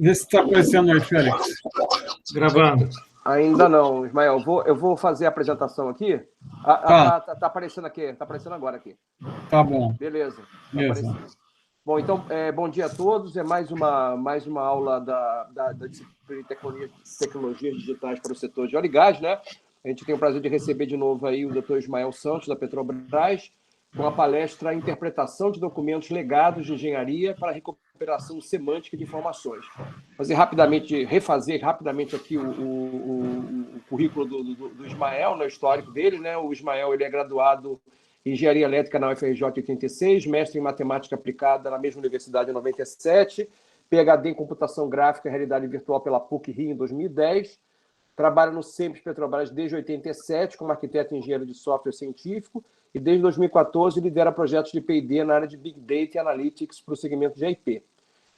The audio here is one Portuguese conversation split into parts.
Vê se está aparecendo aí, Félix. Gravando. Ainda não, Ismael. Eu vou fazer a apresentação aqui. Tá aparecendo aqui. Está aparecendo agora aqui. Tá bom. Beleza. Tá aparecendo. Bom, então, bom dia a todos. É mais uma aula da disciplina de tecnologias digitais para o setor de óleo e gás, né? A gente tem o prazer de receber de novo aí o Dr. Ismael Santos, da Petrobras, com a palestra Interpretação de Documentos Legados de Engenharia para a Recuperação Semântica de Informações. Refazer rapidamente aqui o currículo do Ismael, né, o histórico dele, né? O Ismael ele é graduado em Engenharia Elétrica na UFRJ em 86, mestre em Matemática Aplicada na mesma universidade em 97, PhD em Computação Gráfica e Realidade Virtual pela PUC-Rio em 2010, trabalha no Sempre Petrobras desde 87 como arquiteto e engenheiro de software científico e desde 2014 lidera projetos de P&D na área de Big Data e Analytics para o segmento de IP.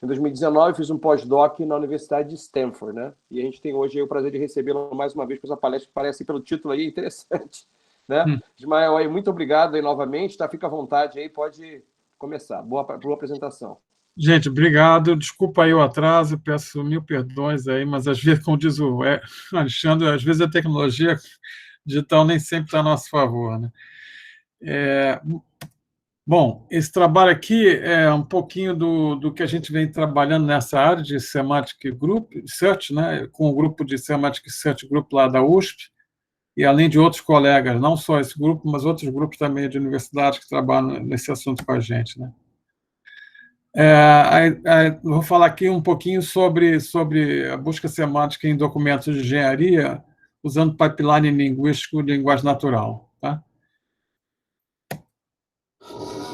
Em 2019 fiz um pós-doc na Universidade de Stanford, né? E a gente tem hoje o prazer de recebê-lo mais uma vez para essa palestra que parece pelo título aí interessante, né? Ismael, aí, muito obrigado aí novamente, tá? Fica à vontade aí, pode começar. Boa apresentação. Gente, obrigado. Desculpa aí o atraso, peço mil perdões aí, mas às vezes, como diz o Alexandre, às vezes a tecnologia digital nem sempre está a nosso favor, né? Bom, esse trabalho aqui é um pouquinho do que a gente vem trabalhando nessa área de Semantic Group Search, né? Com o grupo de Semantic Search Group lá da USP, e além de outros colegas, não só esse grupo, mas outros grupos também de universidades que trabalham nesse assunto com a gente, né? Vou falar aqui um pouquinho sobre a busca semântica em documentos de engenharia, usando pipeline linguístico de linguagem natural. Tá?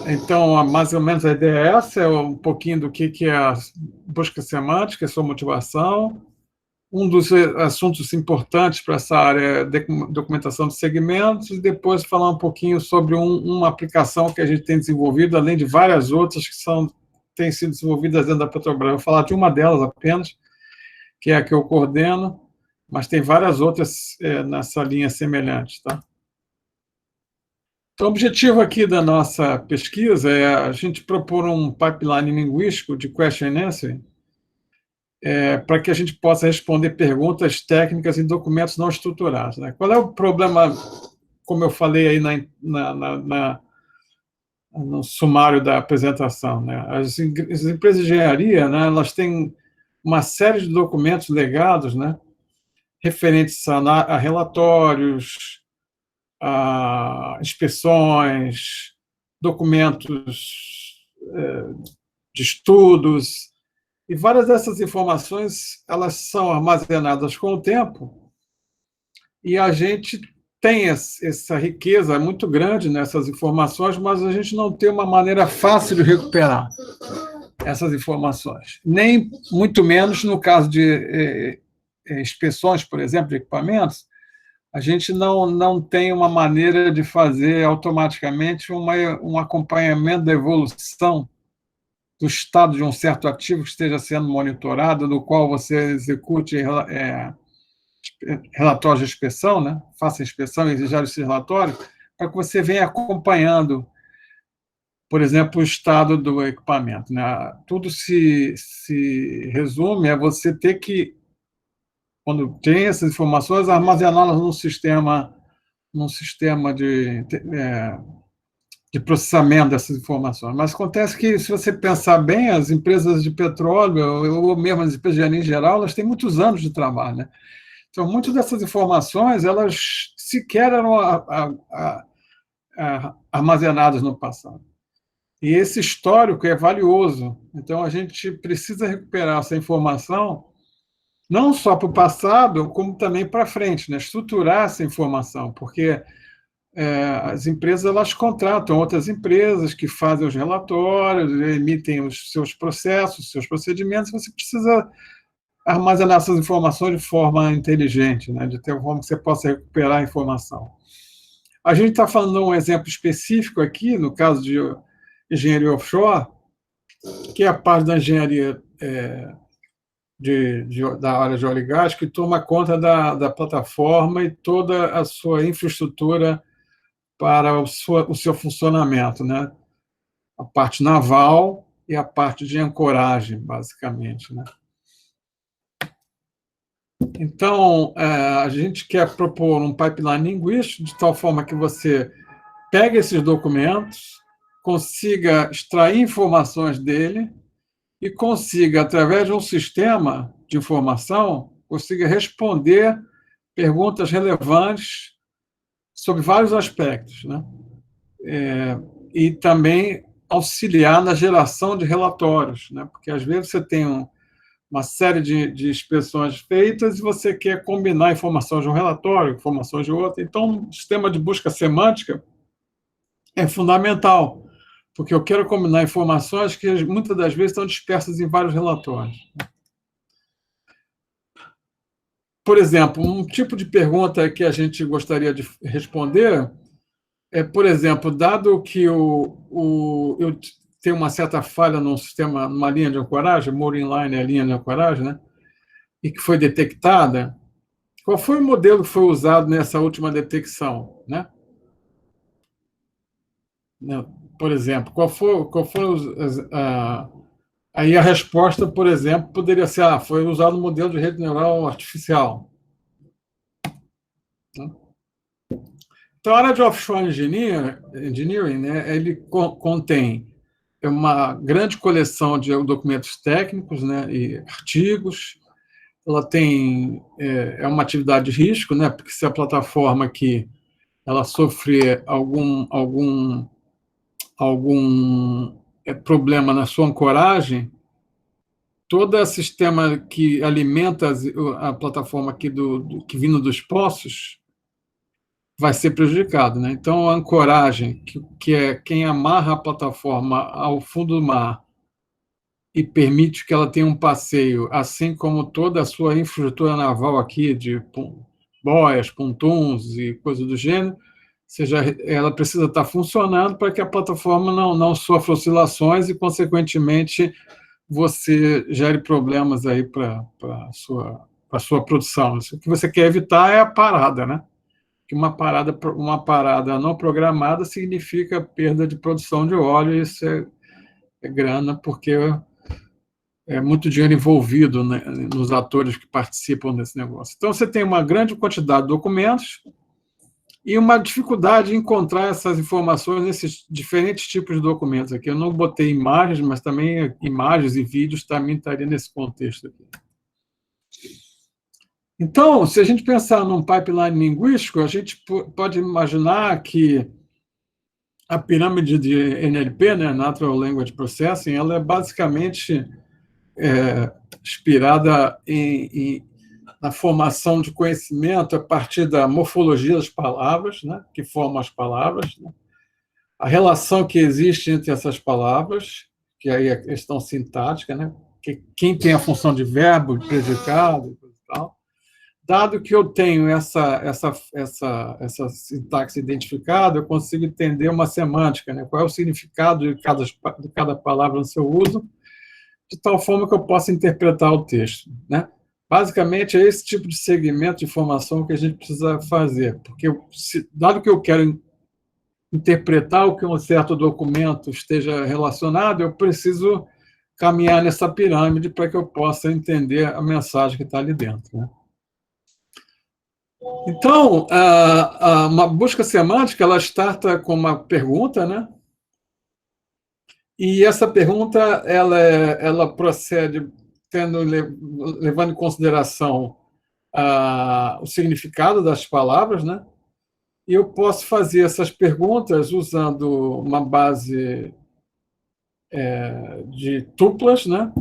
Então, mais ou menos a ideia é essa, é um pouquinho do que é a busca semântica, a sua motivação. Um dos assuntos importantes para essa área é a documentação de segmentos, e depois falar um pouquinho sobre uma aplicação que a gente tem desenvolvido, além de várias outras que têm sido desenvolvidas dentro da Petrobras. Vou falar de uma delas apenas, que é a que eu coordeno, mas tem várias outras nessa linha semelhante. Tá? Então, o objetivo aqui da nossa pesquisa é a gente propor um pipeline linguístico de question answering, para que a gente possa responder perguntas técnicas em documentos não estruturados. Né? Qual é o problema, como eu falei aí no sumário da apresentação? Né? As empresas de engenharia, né, elas têm uma série de documentos legados, né, referentes a relatórios, a inspeções, documentos de estudos, e várias dessas informações elas são armazenadas com o tempo, e a gente tem essa riqueza muito grande nessas informações, mas a gente não tem uma maneira fácil de recuperar essas informações. Nem muito menos no caso de inspeções, por exemplo, de equipamentos, a gente não tem uma maneira de fazer automaticamente um acompanhamento da evolução do estado de um certo ativo que esteja sendo monitorado, no qual você execute relatórios de inspeção, né? Faça a inspeção e exija esse relatório, para que você venha acompanhando, por exemplo, o estado do equipamento. Né? Tudo se resume a você ter que, quando tem essas informações, armazená-las num sistema de processamento dessas informações. Mas acontece que, se você pensar bem, as empresas de petróleo, ou mesmo as empresas de engenharia em geral, elas têm muitos anos de trabalho. Né? Então, muitas dessas informações, elas sequer eram armazenadas no passado. E esse histórico é valioso. Então, a gente precisa recuperar essa informação, não só para o passado, como também para frente, né? Estruturar essa informação, porque as empresas elas contratam outras empresas que fazem os relatórios, emitem os seus processos, os seus procedimentos. Você precisa armazenar essas informações de forma inteligente, né? De ter forma que você possa recuperar a informação. A gente está falando de um exemplo específico aqui, no caso de engenharia offshore, que é a parte da engenharia da área de óleo e gás, que toma conta da plataforma e toda a sua infraestrutura para o seu funcionamento, né? A parte naval e a parte de ancoragem, basicamente, né? Então, a gente quer propor um pipeline linguístico de tal forma que você pegue esses documentos, consiga extrair informações dele e consiga, através de um sistema de informação, consiga responder perguntas relevantes sobre vários aspectos, né? E também auxiliar na geração de relatórios, né? Porque às vezes você tem uma série de inspeções feitas e você quer combinar informações de um relatório, informações de outro. Então, o sistema de busca semântica é fundamental, porque eu quero combinar informações que muitas das vezes estão dispersas em vários relatórios. Por exemplo, um tipo de pergunta que a gente gostaria de responder por exemplo, dado que eu tenho uma certa falha num sistema, numa linha de ancoragem, mooring line é a linha de ancoragem, né? E que foi detectada, qual foi o modelo que foi usado nessa última detecção, né? Por exemplo, qual foi aí a resposta, por exemplo, poderia ser, foi usado o modelo de rede neural artificial. Né? Então, a área de offshore engineering, né, ele contém uma grande coleção de documentos técnicos, né, e artigos. Ela tem uma atividade de risco, né, porque se a plataforma aqui ela sofrer algum problema na sua ancoragem, todo o sistema que alimenta a plataforma aqui que vindo dos poços vai ser prejudicado, né? Então, a ancoragem, que é quem amarra a plataforma ao fundo do mar e permite que ela tenha um passeio, assim como toda a sua infraestrutura naval aqui, de boias, pontuns e coisas do gênero, ela precisa estar funcionando para que a plataforma não sofra oscilações e, consequentemente, você gere problemas aí para a sua produção. O que você quer evitar é a parada, né? Que uma parada não programada significa perda de produção de óleo, e isso é grana, porque é muito dinheiro envolvido, né, nos atores que participam desse negócio. Então, você tem uma grande quantidade de documentos e uma dificuldade em encontrar essas informações nesses diferentes tipos de documentos aqui. Eu não botei imagens, mas também imagens e vídeos também estariam nesse contexto aqui. Então, se a gente pensar num pipeline linguístico, a gente pode imaginar que a pirâmide de NLP, né, Natural Language Processing, ela é basicamente inspirada na formação de conhecimento a partir da morfologia das palavras, né, que formam as palavras, né, a relação que existe entre essas palavras, que aí é a questão sintática, né, que quem tem a função de verbo, de predicado e tal. Dado que eu tenho essa sintaxe identificada, eu consigo entender uma semântica, né? Qual é o significado de cada palavra no seu uso, de tal forma que eu possa interpretar o texto, né? Basicamente, é esse tipo de segmento de informação que a gente precisa fazer, porque dado que eu quero interpretar o que um certo documento esteja relacionado, eu preciso caminhar nessa pirâmide para que eu possa entender a mensagem que está ali dentro, né? Então, uma busca semântica, ela starta com uma pergunta, né? E essa pergunta, ela procede levando em consideração o significado das palavras, né? E eu posso fazer essas perguntas usando uma base de tuplas, né?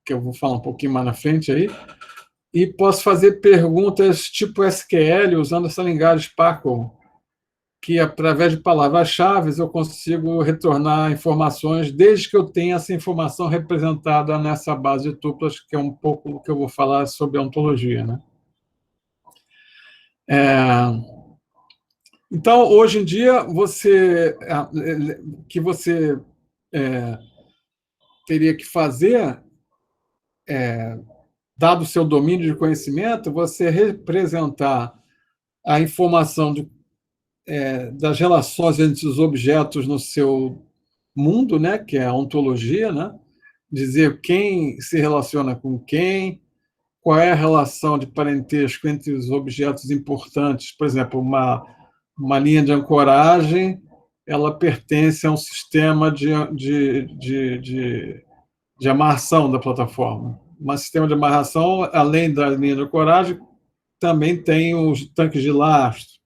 Que eu vou falar um pouquinho mais na frente aí. E posso fazer perguntas tipo SQL, usando essa linguagem Sparkle, que, através de palavras-chave, eu consigo retornar informações, desde que eu tenha essa informação representada nessa base de tuplas, que é um pouco o que eu vou falar sobre a ontologia, né? Então, hoje em dia, que você teria que fazer, dado o seu domínio de conhecimento, você representar a informação das relações entre os objetos no seu mundo, né, que é a ontologia, né, dizer quem se relaciona com quem, qual é a relação de parentesco entre os objetos importantes. Por exemplo, uma linha de ancoragem, ela pertence a um sistema de amarração da plataforma. Um sistema de amarração, além da linha de ancoragem, também tem os tanques de lastro,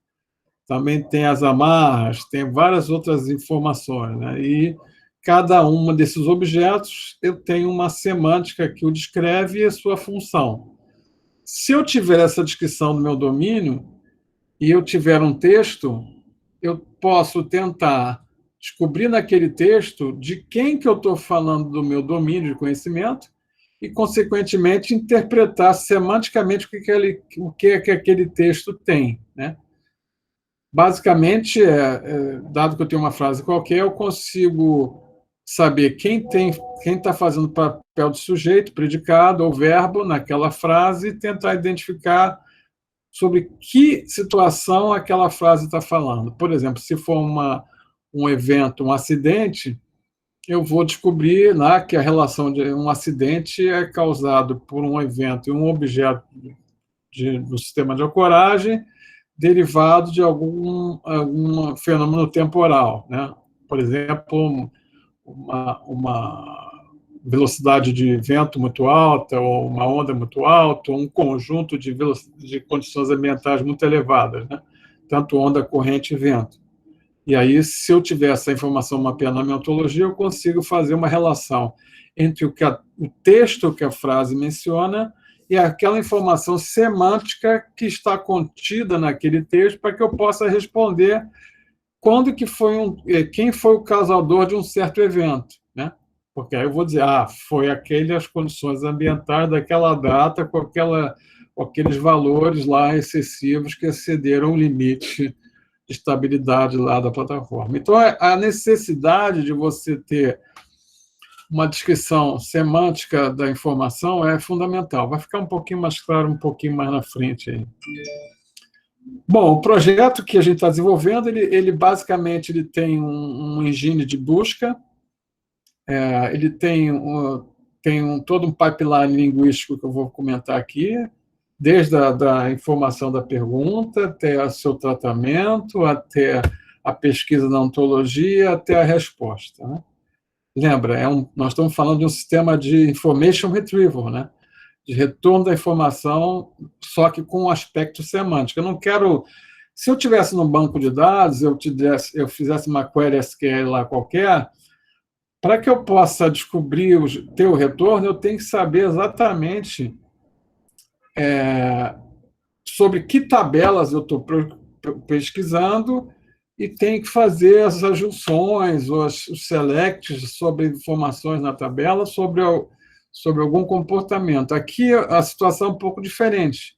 também tem as amarras, tem várias outras informações, né? E cada um desses objetos eu tenho uma semântica que o descreve e a sua função. Se eu tiver essa descrição do meu domínio e eu tiver um texto, eu posso tentar descobrir naquele texto de quem que eu estou falando do meu domínio de conhecimento e, consequentemente, interpretar semanticamente o que aquele texto tem, né? Basicamente, dado que eu tenho uma frase qualquer, eu consigo saber quem está fazendo papel de sujeito, predicado ou verbo naquela frase e tentar identificar sobre que situação aquela frase está falando. Por exemplo, se for um evento, um acidente, eu vou descobrir lá que a relação de um acidente é causado por um evento e um objeto do sistema de ancoragem derivado de algum fenômeno temporal, né? Por exemplo, uma velocidade de vento muito alta, ou uma onda muito alta, ou um conjunto de condições ambientais muito elevadas, né? Tanto onda, corrente e vento. E aí, se eu tiver essa informação mapeada na minha ontologia, eu consigo fazer uma relação entre o texto que a frase menciona e aquela informação semântica que está contida naquele texto para que eu possa responder quem foi o causador de um certo evento, né? Porque aí eu vou dizer, foi as condições ambientais daquela data com aqueles valores lá excessivos que excederam o limite de estabilidade lá da plataforma. Então, a necessidade de você ter uma descrição semântica da informação é fundamental. Vai ficar um pouquinho mais claro, um pouquinho mais na frente aí. Bom, o projeto que a gente está desenvolvendo, ele basicamente tem um engine de busca, ele tem todo um pipeline linguístico que eu vou comentar aqui, desde a informação da pergunta, até o seu tratamento, até a pesquisa na ontologia, até a resposta, né? Lembra, nós estamos falando de um sistema de information retrieval, né? De retorno da informação, só que com um aspecto semântico. Eu não quero... Se eu tivesse no banco de dados, eu fizesse uma query SQL lá qualquer, para que eu possa descobrir ter o retorno, eu tenho que saber exatamente sobre que tabelas eu estou pesquisando e tenho que fazer as junções, os selects sobre informações na tabela, sobre algum comportamento. Aqui a situação é um pouco diferente.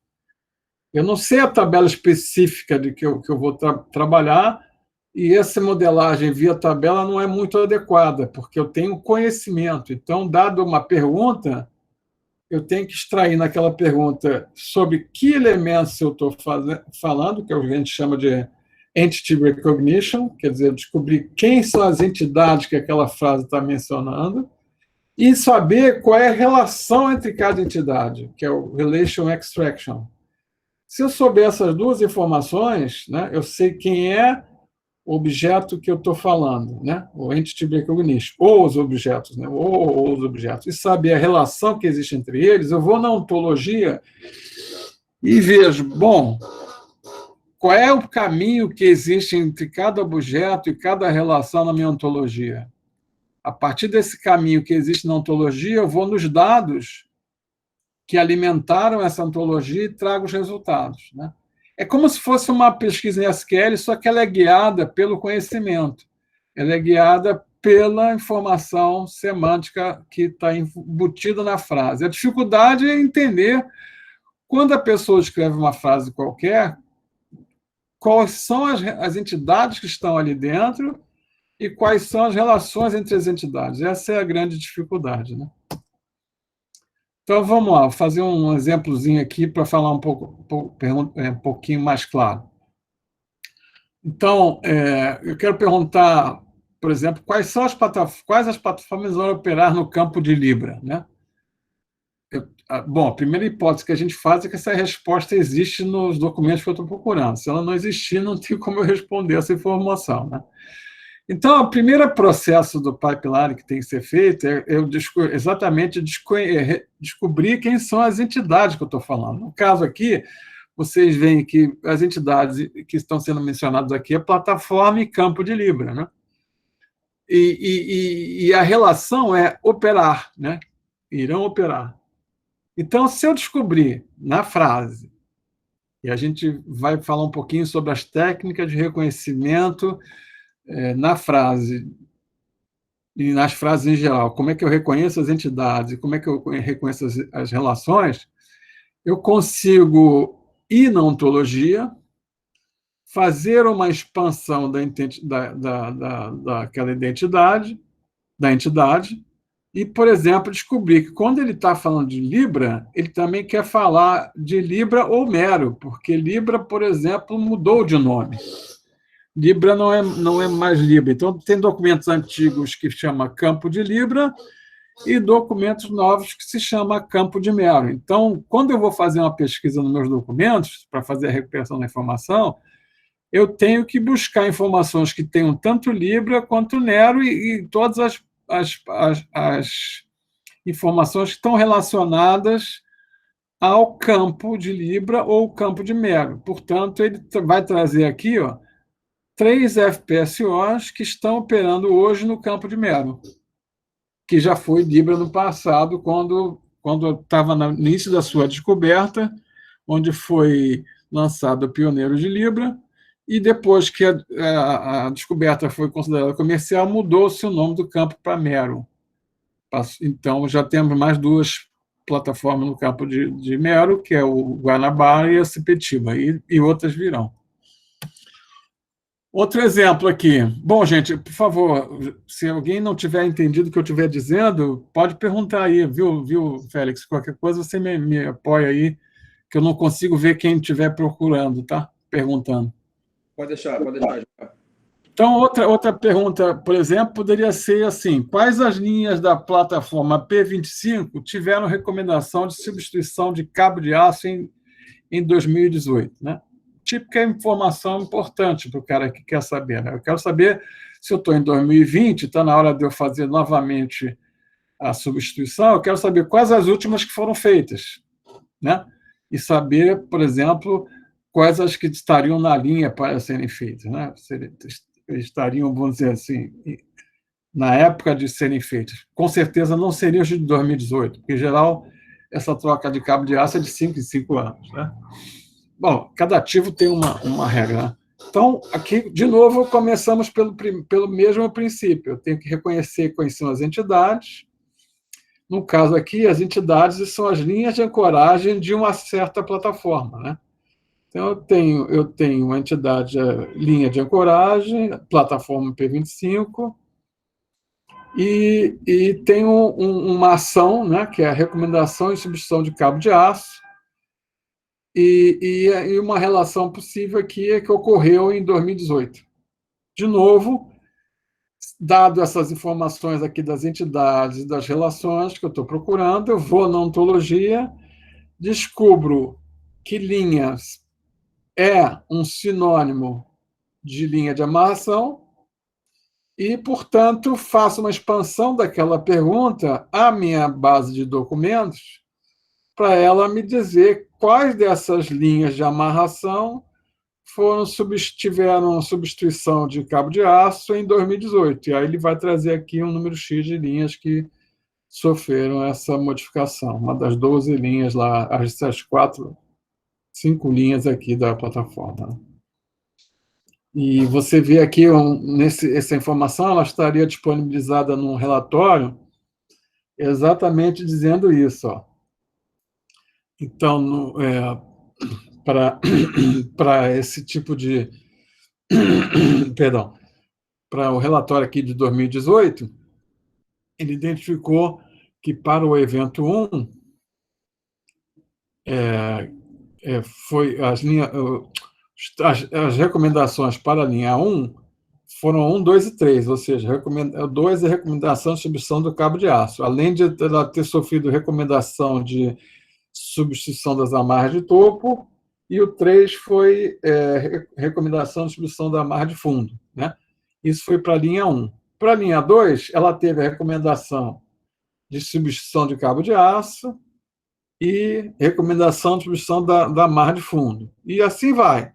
Eu não sei a tabela específica de que eu vou trabalhar, e essa modelagem via tabela não é muito adequada, porque eu tenho conhecimento. Então, dado uma pergunta, eu tenho que extrair naquela pergunta sobre que elementos eu estou falando, que a gente chama de Entity Recognition, quer dizer, descobrir quem são as entidades que aquela frase está mencionando, e saber qual é a relação entre cada entidade, que é o Relation Extraction. Se eu souber essas duas informações, né, eu sei quem é o objeto que eu estou falando, né, o Entity Recognition, ou os objetos, né, ou os objetos, e saber a relação que existe entre eles, eu vou na ontologia e vejo, bom, qual é o caminho que existe entre cada objeto e cada relação na minha ontologia? A partir desse caminho que existe na ontologia, eu vou nos dados que alimentaram essa ontologia e trago os resultados, né? É como se fosse uma pesquisa em SQL, só que ela é guiada pelo conhecimento. Ela é guiada pela informação semântica que está embutida na frase. A dificuldade é entender, quando a pessoa escreve uma frase qualquer, quais são as entidades que estão ali dentro e quais são as relações entre as entidades. Essa é a grande dificuldade, né? Então, vamos lá, fazer um exemplozinho aqui para falar um pouquinho mais claro. Então, eu quero por exemplo, quais as plataformas vão operar no campo de Libra, né? Bom, a primeira hipótese que a gente faz é que essa resposta existe nos documentos que eu estou procurando. Se ela não existir, não tem como eu responder essa informação, né? Então, o primeiro processo do pipeline que tem que ser feito é eu exatamente descobrir quem são as entidades que eu estou falando. No caso aqui, vocês veem que as entidades que estão sendo mencionadas aqui é plataforma e campo de Libra, né? E a relação é operar, né? Irão operar. Então, se eu descobrir na frase, e a gente vai falar um pouquinho sobre as técnicas de reconhecimento na frase e nas frases em geral, como é que eu reconheço as entidades, como é que eu reconheço as relações, eu consigo ir na ontologia, fazer uma expansão daquela identidade, da entidade, e, por exemplo, descobrir que quando ele está falando de Libra, ele também quer falar de Libra ou Mero, porque Libra, por exemplo, mudou de nome. Libra não é mais Libra. Então, tem documentos antigos que chama campo de Libra e documentos novos que se chama campo de Mero. Então, quando eu vou fazer uma pesquisa nos meus documentos, para fazer a recuperação da informação, eu tenho que buscar informações que tenham tanto Libra quanto Nero e todas as informações que estão relacionadas ao campo de Libra ou campo de Mero. Portanto, ele vai trazer aqui 3 FPSOs que estão operando hoje no campo de Mero, que já foi Libra no passado, quando estava no início da sua descoberta, onde foi lançado o Pioneiro de Libra, e depois que a descoberta foi considerada comercial, mudou-se o nome do campo para Mero. Então, já temos mais 2 plataformas no campo de Mero, que é o Guanabara e a Sepetiba, e outras virão. Outro exemplo aqui. Bom, gente, por favor, se alguém não tiver entendido o que eu estiver dizendo, pode perguntar aí, viu, Félix? Qualquer coisa você me apoia aí, que eu não consigo ver quem estiver procurando, tá? Perguntando. Pode deixar, João. Então, outra pergunta, por exemplo, poderia ser assim: quais as linhas da plataforma P25 tiveram recomendação de substituição de cabo de aço em 2018, né? Típica informação importante para o cara que quer saber, né? Eu quero saber se eu estou em 2020, está na hora de eu fazer novamente a substituição, eu quero saber quais as últimas que foram feitas, né? E saber, por exemplo, quais as que estariam na linha para serem feitas, né? Estariam, vamos dizer assim, na época de serem feitas. Com certeza não seriam os de 2018, porque, em geral, essa troca de cabo de aço é de 5 em 5 anos, né? Bom, cada ativo tem uma regra, né? Então, aqui, de novo, começamos pelo mesmo princípio. Eu tenho que reconhecer quais são as entidades. No caso aqui, as entidades são as linhas de ancoragem de uma certa plataforma, né? Então, eu tenho uma entidade, linha de ancoragem, plataforma P25, e tenho uma ação, né, que é a recomendação e substituição de cabo de aço, e uma relação possível aqui é que ocorreu em 2018. De novo, dado essas informações aqui das entidades e das relações que eu estou procurando, eu vou na ontologia, descubro que linhas é um sinônimo de linha de amarração e, portanto, faço uma expansão daquela pergunta à minha base de documentos para ela me dizer quais dessas linhas de amarração tiveram substituição de cabo de aço em 2018. E aí ele vai trazer aqui um número X de linhas que sofreram essa modificação. Uma das 12 linhas lá, essas 5 linhas aqui da plataforma. E você vê aqui, essa informação ela estaria disponibilizada num relatório exatamente dizendo isso. Então, para esse tipo de... Perdão. Para o relatório aqui de 2018, ele identificou que para o evento 1, foi as recomendações para a linha 1 foram 1, 2 e 3, ou seja, 2 é recomendação de substituição do cabo de aço. Além de ela ter sofrido recomendação de substituição das amarras de topo, e o 3 foi recomendação de substituição da amarra de fundo, né? Isso foi para a linha 1. Para a linha 2, ela teve a recomendação de substituição de cabo de aço e recomendação de substituição da amarra de fundo. E assim vai.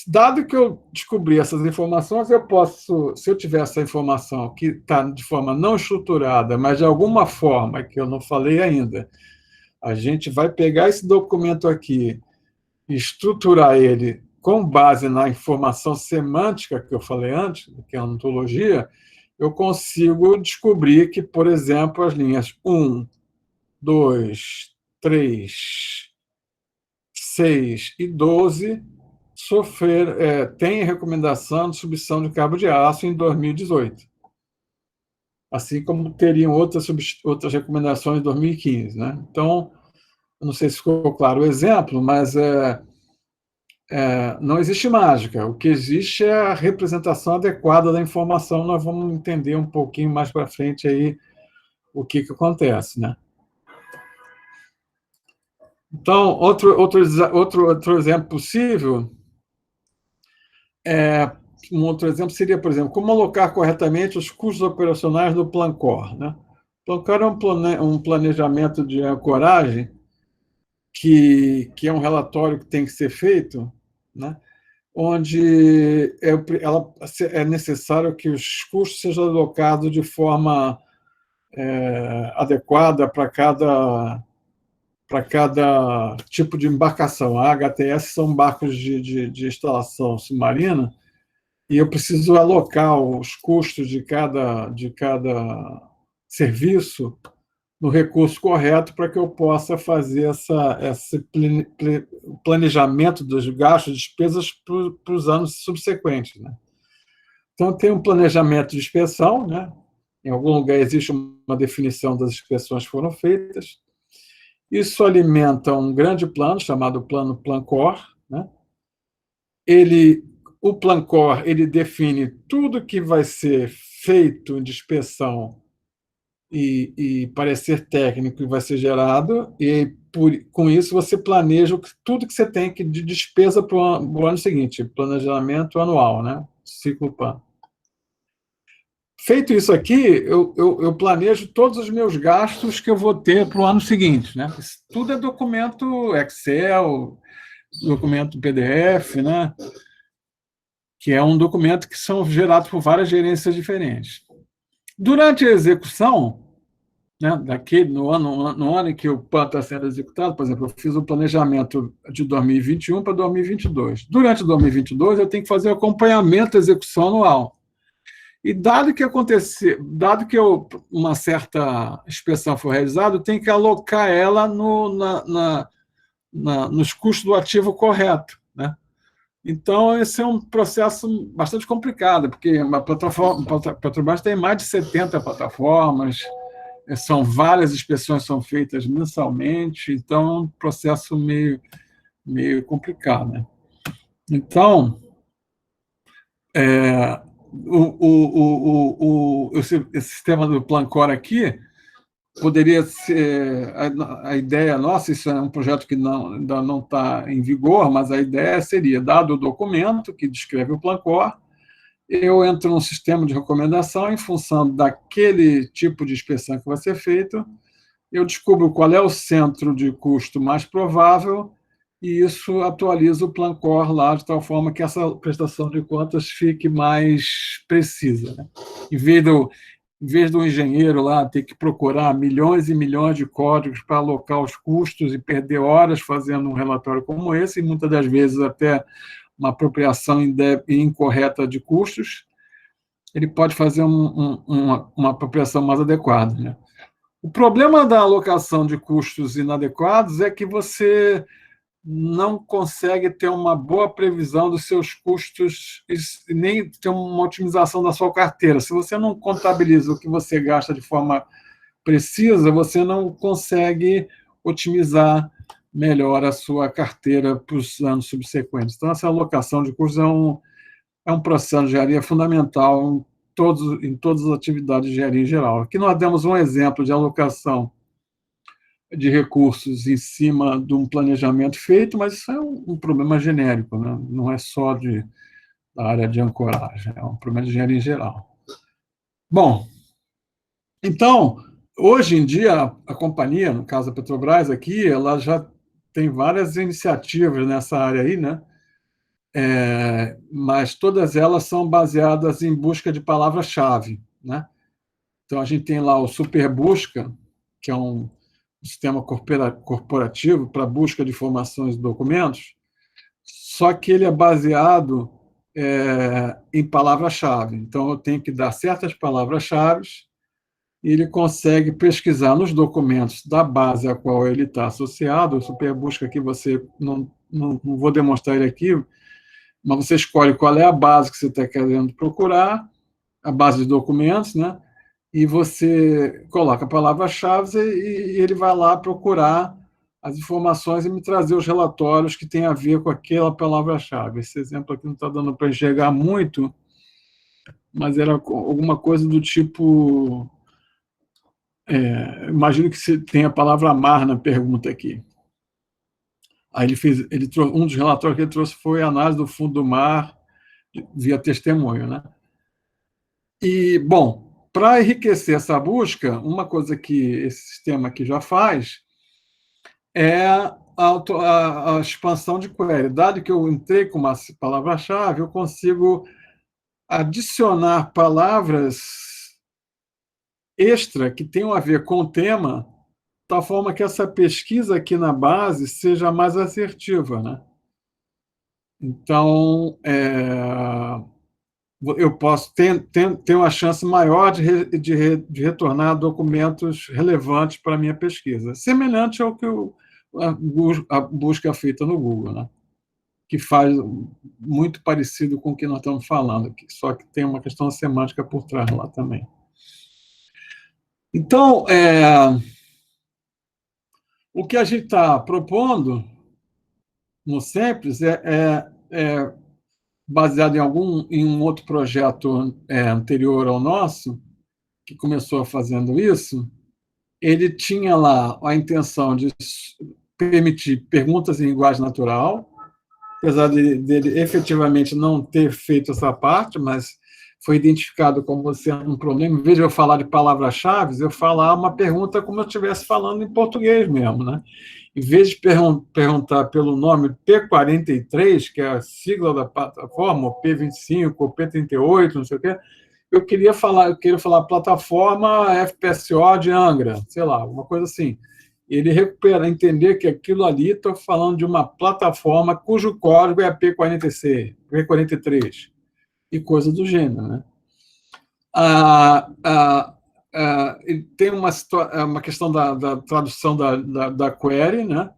Dado que eu descobri essas informações, eu posso, se eu tiver essa informação que está de forma não estruturada, mas de alguma forma, que eu não falei ainda, a gente vai pegar esse documento aqui e estruturar ele com base na informação semântica que eu falei antes, que é a ontologia, eu consigo descobrir que, por exemplo, as linhas 1, 2, 3, 6 e 12 tem recomendação de substituição de cabo de aço em 2018. Assim como teriam outras recomendações em 2015. Né? Então, eu não sei se ficou claro o exemplo, mas não existe mágica. O que existe é a representação adequada da informação. Nós vamos entender um pouquinho mais para frente aí o que acontece. Né? Então, outro exemplo possível um outro exemplo seria, por exemplo, como alocar corretamente os custos operacionais do Plancor. Né? O Plancor é um planejamento de ancoragem que é um relatório que tem que ser feito, né? Onde é necessário que os custos sejam alocados de forma adequada para cada tipo de embarcação. A HTS são barcos de instalação submarina, e eu preciso alocar os custos de cada serviço no recurso correto para que eu possa fazer esse planejamento dos gastos e despesas para os anos subsequentes. Né? Então, tem um planejamento de inspeção, né? Em algum lugar existe uma definição das inspeções que foram feitas. Isso alimenta um grande plano, chamado Plano Plancor. Né? O Plancor ele tudo que vai ser feito de inspeção e parecer técnico que vai ser gerado, e com isso você planeja tudo que você tem de despesa para o ano seguinte, planejamento anual, né? Ciclo plano. Feito isso aqui, eu planejo todos os meus gastos que eu vou ter para o ano seguinte. Né? Isso tudo é documento Excel, documento PDF, né? Que é um documento que são gerados por várias gerências diferentes. Durante a execução, né, no ano em que o plano está sendo executado, por exemplo, eu fiz o planejamento de 2021 para 2022. Durante 2022, eu tenho que fazer o acompanhamento da execução anual. E dado que uma certa inspeção for realizada, eu tenho que alocar ela nos custos do ativo correto. Né? Então, esse é um processo bastante complicado, porque a Petrobras tem mais de 70 plataformas, são várias inspeções são feitas mensalmente, então é um processo meio complicado. Né? Então, esse sistema do Plancor aqui poderia ser a ideia nossa, isso é um projeto que ainda não está em vigor, mas a ideia seria, dado o documento que descreve o Plancor, eu entro num sistema de recomendação em função daquele tipo de inspeção que vai ser feito, eu descubro qual é o centro de custo mais provável e isso atualiza o Plancor lá de tal forma que essa prestação de contas fique mais precisa. Né? Em vez do engenheiro lá ter que procurar milhões e milhões de códigos para alocar os custos e perder horas fazendo um relatório como esse, e muitas das vezes até uma apropriação incorreta de custos, ele pode fazer uma apropriação mais adequada. Né? O problema da alocação de custos inadequados é que você não consegue ter uma boa previsão dos seus custos e nem ter uma otimização da sua carteira. Se você não contabiliza o que você gasta de forma precisa, você não consegue otimizar melhor a sua carteira para os anos subsequentes. Então, essa alocação de custos é é um processo de engenharia fundamental em todas as atividades de engenharia em geral. Aqui nós demos um exemplo de alocação de recursos em cima de um planejamento feito, mas isso é um problema genérico, né? Não é só da área de ancoragem, é um problema de engenharia em geral. Bom, então, hoje em dia, a companhia, no caso a Petrobras aqui, ela já tem várias iniciativas nessa área aí, né? Mas todas elas são baseadas em busca de palavra-chave, né? Então, a gente tem lá o Superbusca, que é um sistema corporativo para busca de informações e documentos, só que ele é baseado em palavra-chave. Então, eu tenho que dar certas palavras-chave e ele consegue pesquisar nos documentos da base a qual ele está associado. O Superbusca aqui, você não vou demonstrar ele aqui, mas você escolhe qual é a base que você está querendo procurar, a base de documentos, né? E você coloca palavras-chave e ele vai lá procurar as informações e me trazer os relatórios que têm a ver com aquela palavra-chave. Esse exemplo aqui não está dando para enxergar muito, mas era alguma coisa do tipo... imagino que você tem a palavra mar na pergunta aqui. Aí ele trouxe, um dos relatórios que ele trouxe foi a análise do fundo do mar via testemunho, né? E, bom, para enriquecer essa busca, uma coisa que esse sistema aqui já faz é a expansão de query. Dado que eu entrei com uma palavra-chave, eu consigo adicionar palavras extra que tenham a ver com o tema, de tal forma que essa pesquisa aqui na base seja mais assertiva, né? Então, eu posso ter uma chance maior de retornar documentos relevantes para a minha pesquisa, semelhante ao que a busca feita no Google, né? Que faz muito parecido com o que nós estamos falando aqui, só que tem uma questão semântica por trás lá também. Então, o que a gente está propondo no Simples é baseado em um outro projeto anterior ao nosso, que começou fazendo isso. Ele tinha lá a intenção de permitir perguntas em linguagem natural, apesar dele efetivamente não ter feito essa parte, mas foi identificado como sendo um problema. Em vez de eu falar de palavras-chave, eu falar uma pergunta como eu estivesse falando em português mesmo, né? Em vez de perguntar pelo nome P43, que é a sigla da plataforma, ou P25, ou P38, não sei o quê, eu queria falar plataforma FPSO de Angra, sei lá, uma coisa assim. Ele entender que aquilo ali, estou falando de uma plataforma cujo código é P46, P43, e coisa do gênero, né? Tem uma questão da tradução da query, né?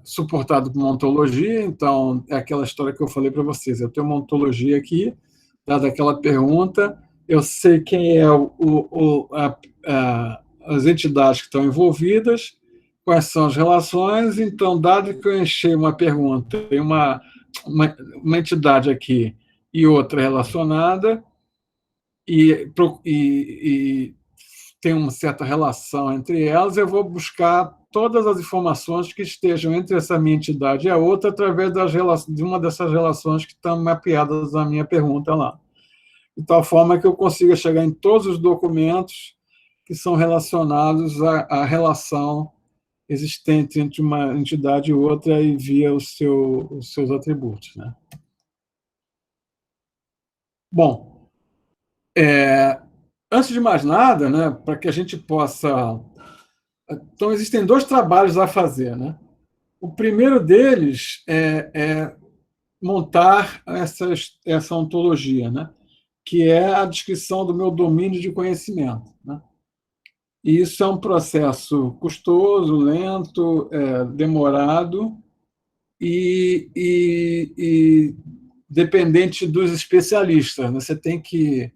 Suportado por uma ontologia. Então, é aquela história que eu falei para vocês. Eu tenho uma ontologia aqui, dada aquela pergunta, eu sei quem é as entidades que estão envolvidas, quais são as relações. Então, dado que eu enchei uma pergunta, tem uma entidade aqui e outra relacionada, e tem uma certa relação entre elas, eu vou buscar todas as informações que estejam entre essa minha entidade e a outra através de uma dessas relações que estão mapeadas na minha pergunta lá. De tal forma que eu consiga chegar em todos os documentos que são relacionados à relação existente entre uma entidade e outra e via os seus atributos, né? Bom, antes de mais nada, né, para que a gente possa... Então, existem dois trabalhos a fazer, né? O primeiro deles é montar essa ontologia, né? Que é a descrição do meu domínio de conhecimento, né? E isso é um processo custoso, lento, demorado e dependente dos especialistas, né? Você tem que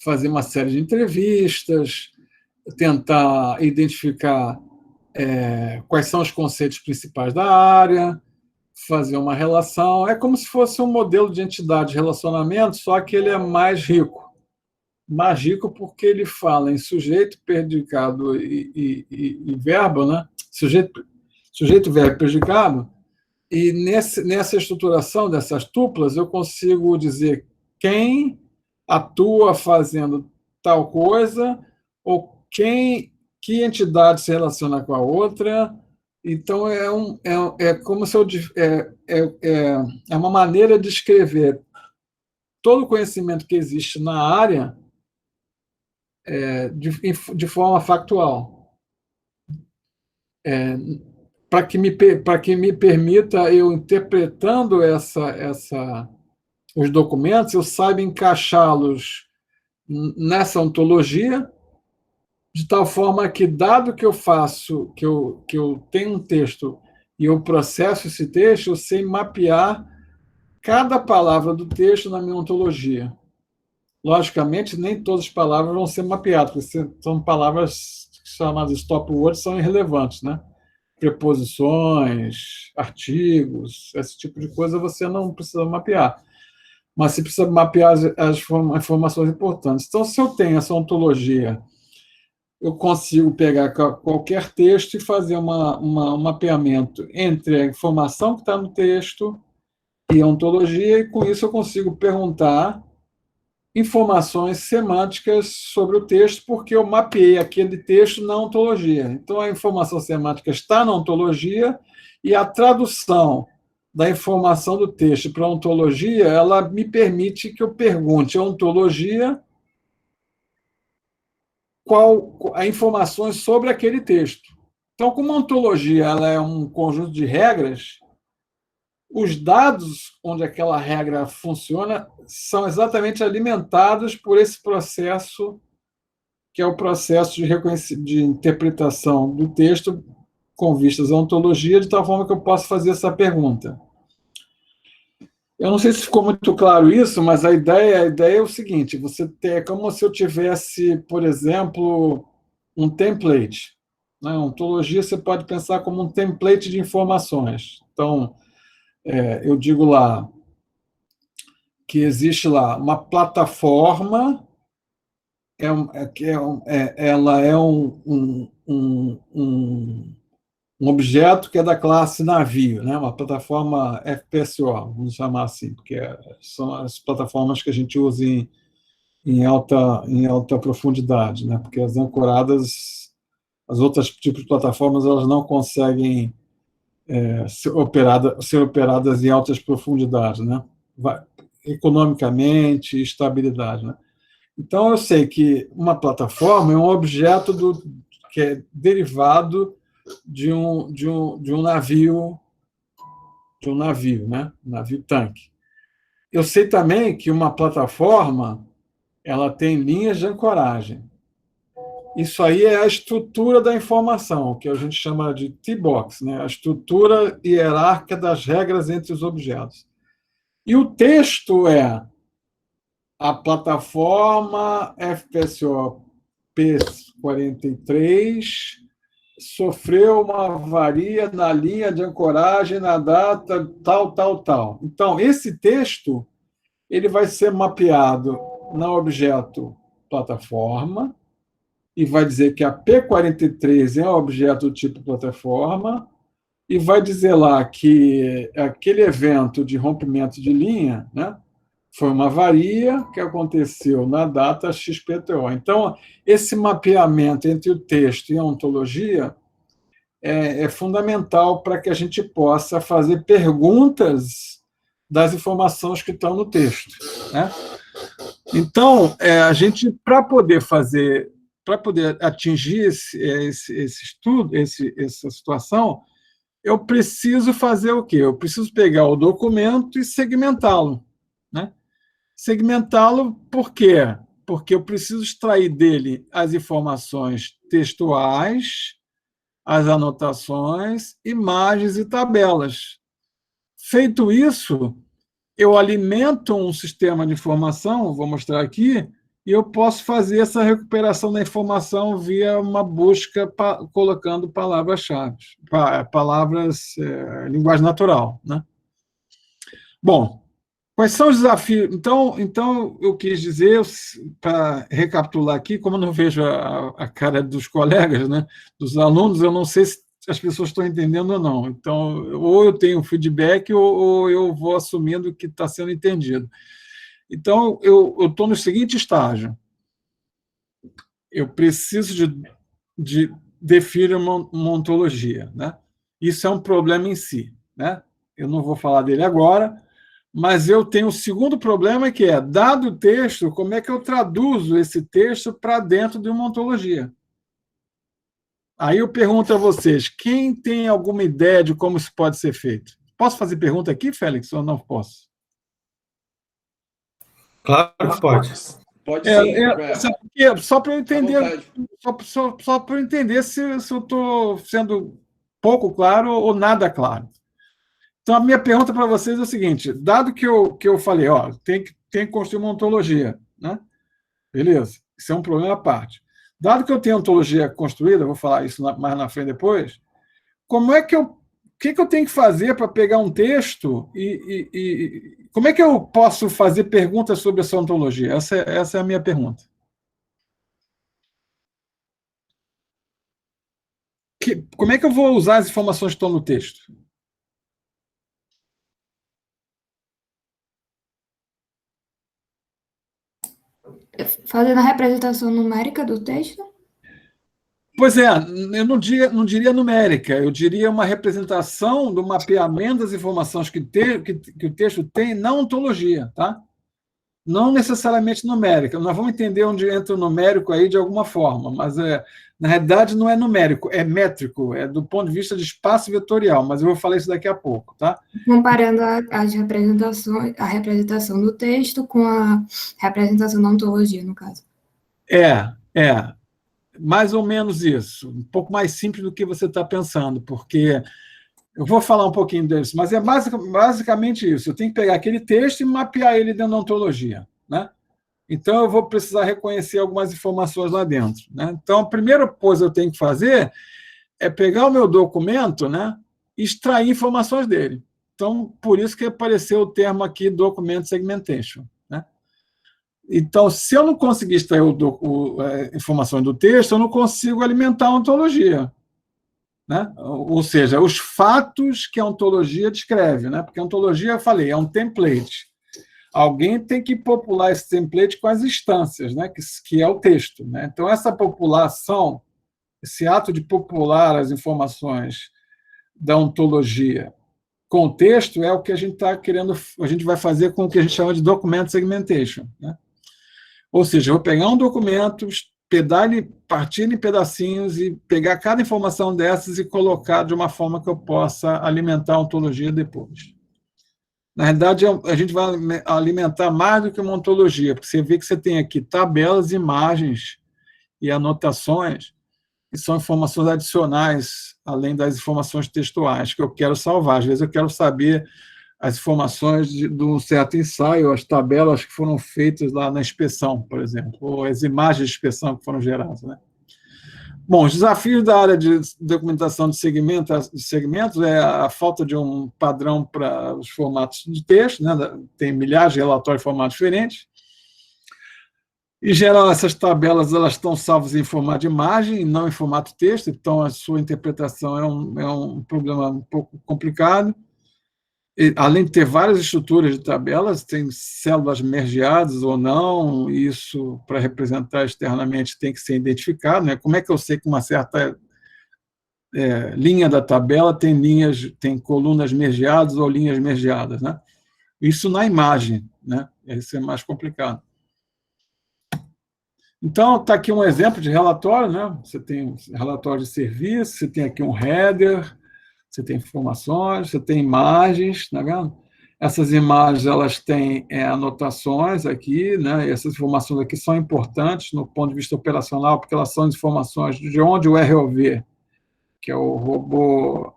fazer uma série de entrevistas, tentar identificar quais são os conceitos principais da área, fazer uma relação. É como se fosse um modelo de entidade de relacionamento, só que ele é mais rico. Mais rico porque ele fala em sujeito, predicado e verbo, né? Sujeito, verbo e predicado, e nessa estruturação dessas tuplas eu consigo dizer quem atua fazendo tal coisa, ou que entidade se relaciona com a outra. Então, é como se é uma maneira de escrever todo o conhecimento que existe na área de forma factual, para que me permita, eu interpretando os documentos, eu saiba encaixá-los nessa ontologia, de tal forma que, dado que eu faço, que eu tenho um texto e eu processo esse texto, eu sei mapear cada palavra do texto na minha ontologia. Logicamente, nem todas as palavras vão ser mapeadas, porque são palavras chamadas stop words, são irrelevantes, né? Preposições, artigos, esse tipo de coisa você não precisa mapear. Mas você precisa mapear as informações importantes. Então, se eu tenho essa ontologia, eu consigo pegar qualquer texto e fazer um mapeamento entre a informação que está no texto e a ontologia, e com isso eu consigo perguntar informações semânticas sobre o texto, porque eu mapeei aquele texto na ontologia. Então, a informação semântica está na ontologia, e a tradução da informação do texto para a ontologia, ela me permite que eu pergunte à ontologia as informações sobre aquele texto. Então, como a ontologia ela é um conjunto de regras, os dados onde aquela regra funciona são exatamente alimentados por esse processo, que é o processo de interpretação do texto com vistas à ontologia, de tal forma que eu possa fazer essa pergunta. Eu não sei se ficou muito claro isso, mas a ideia é o seguinte: é como se eu tivesse, por exemplo, um template. Na ontologia, você pode pensar como um template de informações. Então, eu digo lá que existe lá uma plataforma, ela é um objeto que é da classe navio, né? Uma plataforma FPSO, vamos chamar assim, porque são as plataformas que a gente usa em alta profundidade, né? Porque as ancoradas, as outras tipos de plataformas, elas não conseguem ser operadas em altas profundidades, né? Economicamente, estabilidade, né? Então, eu sei que uma plataforma é um objeto que é derivado de um navio, né? Um navio tanque. Eu sei também que uma plataforma ela tem linhas de ancoragem. Isso aí é a estrutura da informação, que a gente chama de T-box, né? A estrutura hierárquica das regras entre os objetos. E o texto é a plataforma FPSO P43 sofreu uma avaria na linha de ancoragem na data tal, tal, tal. Então, esse texto ele vai ser mapeado no objeto plataforma, e vai dizer que a P43 é um objeto do tipo plataforma, e vai dizer lá que aquele evento de rompimento de linha, né, foi uma avaria que aconteceu na data XPTO. Então, esse mapeamento entre o texto e a ontologia é fundamental para que a gente possa fazer perguntas das informações que estão no texto, né? Então, a gente, para poder atingir esse estudo, essa situação, eu preciso fazer o quê? Eu preciso pegar o documento e segmentá-lo, né? Segmentá-lo por quê? Porque eu preciso extrair dele as informações textuais, as anotações, imagens e tabelas. Feito isso, eu alimento um sistema de informação, vou mostrar aqui, e eu posso fazer essa recuperação da informação via uma busca colocando palavras-chave, palavras, linguagem natural, né? Bom, quais são os desafios? Então eu quis dizer, para recapitular aqui, como eu não vejo a cara dos colegas, né, dos alunos, eu não sei se as pessoas estão entendendo ou não. Então, ou eu tenho feedback ou eu vou assumindo que está sendo entendido. Então, eu estou no seguinte estágio. Eu preciso de definir uma ontologia, né? Isso é um problema em si, né? Eu não vou falar dele agora, mas eu tenho o segundo problema, que é, dado o texto, como é que eu traduzo esse texto para dentro de uma ontologia? Aí eu pergunto a vocês, quem tem alguma ideia de como isso pode ser feito? Posso fazer pergunta aqui, Félix, ou não posso? Claro que pode. Pode sim. Só para eu entender, só para eu entender se eu estou sendo pouco claro ou nada claro. Então, a minha pergunta para vocês é o seguinte, dado que eu falei, tem que construir uma ontologia, né? Beleza, isso é um problema à parte. Dado que eu tenho ontologia construída, vou falar isso mais na frente depois, o que eu tenho que fazer para pegar um texto e como é que eu posso fazer perguntas sobre essa ontologia? Essa é a minha pergunta. Como é que eu vou usar as informações que estão no texto? Fazendo a representação numérica do texto? Pois é, eu não diria numérica, eu diria uma representação do mapeamento das informações que o texto tem na ontologia, tá? Não necessariamente numérica. Nós vamos entender onde entra o numérico aí de alguma forma, mas na realidade não é numérico, é métrico, é do ponto de vista de espaço vetorial, mas eu vou falar isso daqui a pouco, tá? Comparando as representações, a representação do texto com a representação da ontologia, no caso. Mais ou menos isso. Um pouco mais simples do que você está pensando, porque eu vou falar um pouquinho disso, mas é basicamente isso. Eu tenho que pegar aquele texto e mapear ele dentro da ontologia, né? Então, eu vou precisar reconhecer algumas informações lá dentro, né? Então, a primeira coisa que eu tenho que fazer é pegar o meu documento, né, e extrair informações dele. Então, por isso que apareceu o termo aqui, Document Segmentation, né? Então, se eu não conseguir extrair informações do texto, eu não consigo alimentar a ontologia, né? Ou seja, os fatos que a ontologia descreve, né? Porque a ontologia, eu falei, é um template. Alguém tem que popular esse template com as instâncias, né? que é o texto, né? Então, essa população, esse ato de popular as informações da ontologia com o texto é o que a gente está querendo, a gente vai fazer com o que a gente chama de document segmentation, né? Ou seja, eu vou pegar um documento, partir ele em pedacinhos e pegar cada informação dessas e colocar de uma forma que eu possa alimentar a ontologia depois. Na realidade, a gente vai alimentar mais do que uma ontologia, porque você vê que você tem aqui tabelas, imagens e anotações, que são informações adicionais, além das informações textuais que eu quero salvar. Às vezes eu quero saber as informações de um certo ensaio, as tabelas que foram feitas lá na inspeção, por exemplo, ou as imagens de inspeção que foram geradas, né? Bom, os desafios da área de documentação de segmentos é a falta de um padrão para os formatos de texto, né? Tem milhares de relatórios em formatos diferentes. Em geral, essas tabelas elas estão salvas em formato de imagem, não em formato texto, então a sua interpretação é um problema um pouco complicado. E, além de ter várias estruturas de tabelas, tem células mergeadas ou não, e isso, para representar externamente, tem que ser identificado, né? Como é que eu sei que uma certa linha da tabela tem colunas mergeadas ou linhas mergeadas, né? Isso na imagem, né? Isso é mais complicado. Então, está aqui um exemplo de relatório, né? Você tem um relatório de serviço, você tem aqui um header, você tem informações, você tem imagens, tá vendo? Essas imagens, elas têm anotações aqui, né? E essas informações aqui são importantes no ponto de vista operacional, porque elas são informações de onde o ROV, que é o robô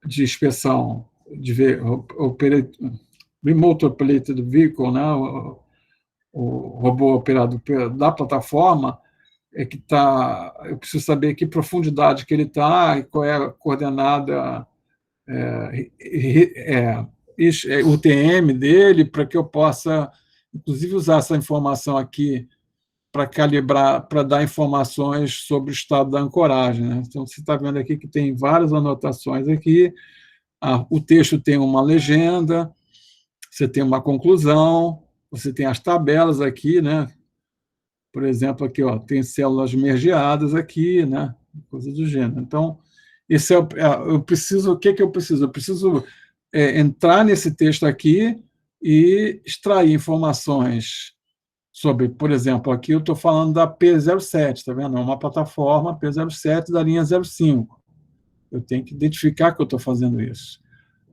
de inspeção, Remote Operated Vehicle, né? o robô operador da plataforma, eu preciso saber que profundidade que ele está e qual é a coordenada UTM dele, para que eu possa, inclusive, usar essa informação aqui para calibrar, para dar informações sobre o estado da ancoragem, né? Então, você está vendo aqui que tem várias anotações aqui, o texto tem uma legenda, você tem uma conclusão, você tem as tabelas aqui, né? Por exemplo, aqui, ó, tem células mergeadas aqui, né? Coisa do gênero. Então, esse eu preciso, o que eu preciso? Eu preciso entrar nesse texto aqui e extrair informações sobre, por exemplo, aqui eu estou falando da P07, está vendo? É uma plataforma P07 da linha 05. Eu tenho que identificar que eu estou fazendo isso.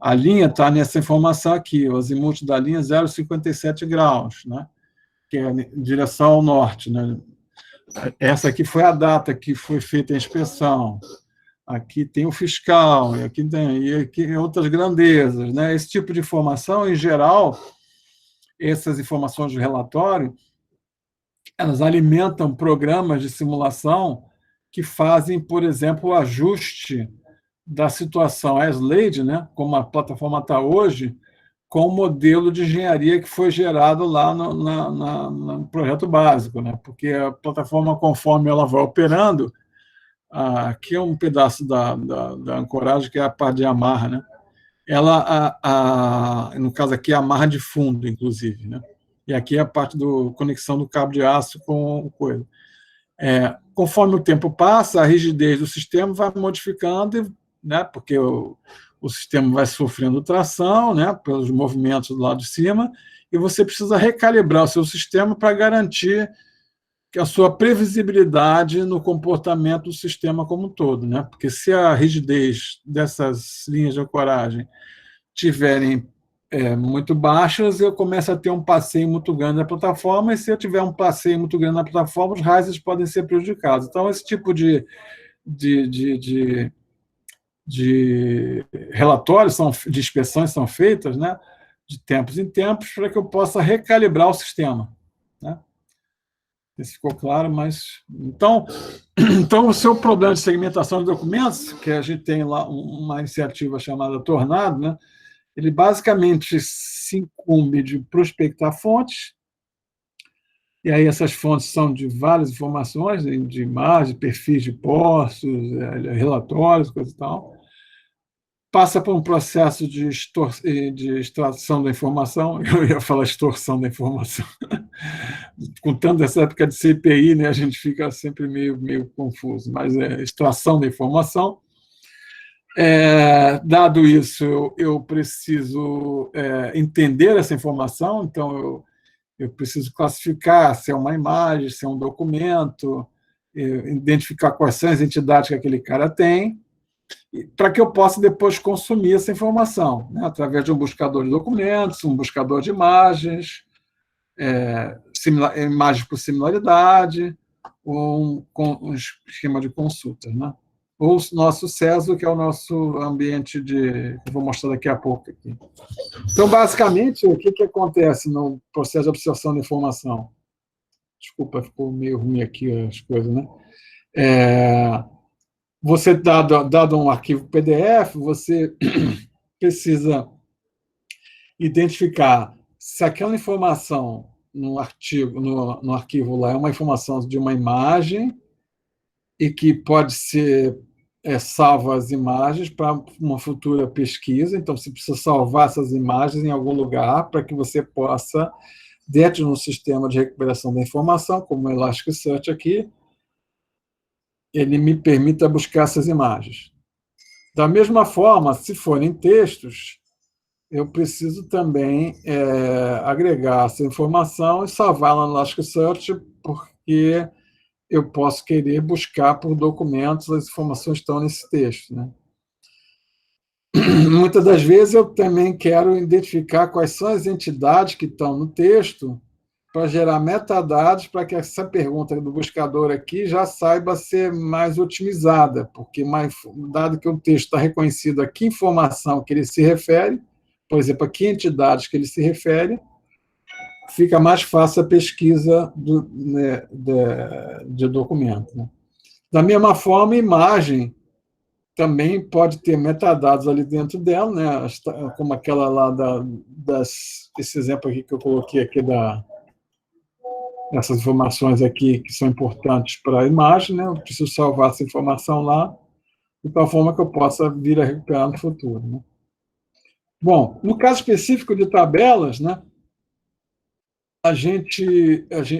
A linha está nessa informação aqui, o azimuth da linha 0,57 graus, né? Que é em direção ao norte, né? Essa aqui foi a data que foi feita a inspeção. Aqui tem o fiscal, e aqui outras grandezas, né? Esse tipo de informação, em geral, essas informações do relatório, elas alimentam programas de simulação que fazem, por exemplo, o ajuste da situação SLADE, né? Como a plataforma está hoje, com o modelo de engenharia que foi gerado lá no projeto básico, né? Porque a plataforma, conforme ela vai operando, aqui é um pedaço da ancoragem, que é a parte de amarra, né? Ela, no caso aqui, é a amarra de fundo, inclusive, né? E aqui é a parte da conexão do cabo de aço com o coelho. Conforme o tempo passa, a rigidez do sistema vai modificando, né? Porque o sistema vai sofrendo tração, né, pelos movimentos do lado de cima, e você precisa recalibrar o seu sistema para garantir que a sua previsibilidade no comportamento do sistema como um todo, né? Porque se a rigidez dessas linhas de ancoragem tiverem muito baixas, eu começo a ter um passeio muito grande na plataforma, e se eu tiver um passeio muito grande na plataforma, os risers podem ser prejudicados. Então, esse tipo de relatórios, de inspeções são feitas, né, de tempos em tempos, para que eu possa recalibrar o sistema, né? Isso ficou claro, mas... Então, o seu problema de segmentação de documentos, que a gente tem lá uma iniciativa chamada Tornado, né, ele basicamente se incumbe de prospectar fontes, e aí essas fontes são de várias informações, de imagens, perfis de postos, relatórios, coisa e tal. Passa por um processo de extração da informação, eu ia falar extorsão da informação, contando essa época de CPI, né, a gente fica sempre meio confuso, mas é extração da informação. Dado isso, eu preciso entender essa informação, então eu preciso classificar se é uma imagem, se é um documento, identificar quais são as entidades que aquele cara tem, para que eu possa depois consumir essa informação, né, através de um buscador de documentos, um buscador de imagens, imagens por similaridade, ou um esquema de consultas, né? Ou o nosso CESO, que é o nosso ambiente que eu vou mostrar daqui a pouco. Aqui. Então, basicamente, o que acontece no processo de absorção da informação? Desculpa, ficou meio ruim aqui as coisas, né? Você, dado um arquivo PDF, você precisa identificar se aquela informação no arquivo lá é uma informação de uma imagem e que pode ser salva as imagens para uma futura pesquisa, então você precisa salvar essas imagens em algum lugar para que você possa, dentro de um sistema de recuperação da informação, como o Elasticsearch aqui, ele me permita buscar essas imagens. Da mesma forma, se forem textos, eu preciso também agregar essa informação e salvá-la no Elasticsearch, porque eu posso querer buscar por documentos, as informações estão nesse texto, né? Muitas das vezes eu também quero identificar quais são as entidades que estão no texto para gerar metadados para que essa pergunta do buscador aqui já saiba ser mais otimizada, porque dado que o texto está reconhecido a que informação que ele se refere, por exemplo, a que entidades que ele se refere, fica mais fácil a pesquisa de documento, né? Da mesma forma, imagem também pode ter metadados ali dentro dela, né? Como aquela lá esse exemplo aqui que eu coloquei aqui essas informações aqui que são importantes para a imagem, né? Eu preciso salvar essa informação lá, de tal forma que eu possa vir a recuperar no futuro, né? Bom, no caso específico de tabelas, né?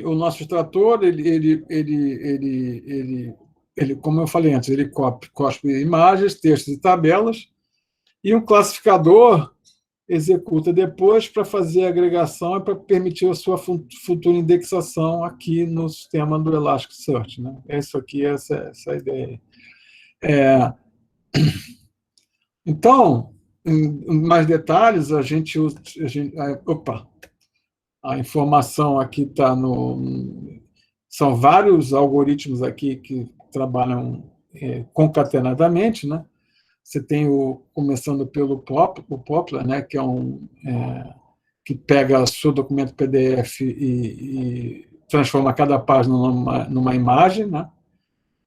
O nosso extrator, como eu falei antes, ele cospe imagens, textos e tabelas, e um classificador executa depois para fazer a agregação e para permitir a sua futura indexação aqui no sistema do Elasticsearch, né? Isso aqui, essa ideia aí. Então, em mais detalhes, a informação aqui está no... São vários algoritmos aqui que trabalham concatenadamente, né? Você tem começando pelo Poplar, né? Que que pega o seu documento PDF e transforma cada página numa imagem, né?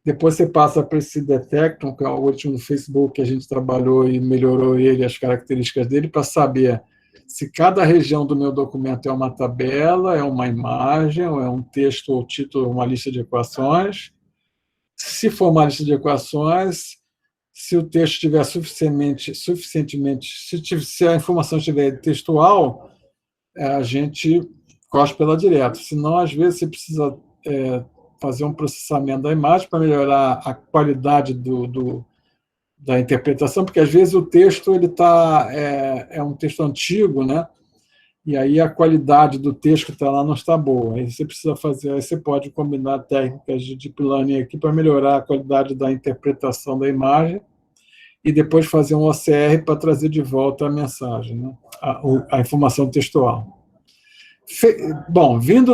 Depois você passa para esse Detecton, que é o algoritmo do Facebook, que a gente trabalhou e melhorou ele, as características dele, para saber se cada região do meu documento é uma tabela, é uma imagem, ou é um texto ou título, uma lista de equações. Se for uma lista de equações, se o texto estiver suficientemente se a informação estiver textual, a gente cospe ela direto. Senão, às vezes, você precisa fazer um processamento da imagem para melhorar a qualidade da interpretação, porque, às vezes, o texto é um texto antigo, né? E aí a qualidade do texto que está lá não está boa. Aí você pode combinar técnicas de deep learning aqui para melhorar a qualidade da interpretação da imagem e depois fazer um OCR para trazer de volta a mensagem, né? A informação textual. Bom, vindo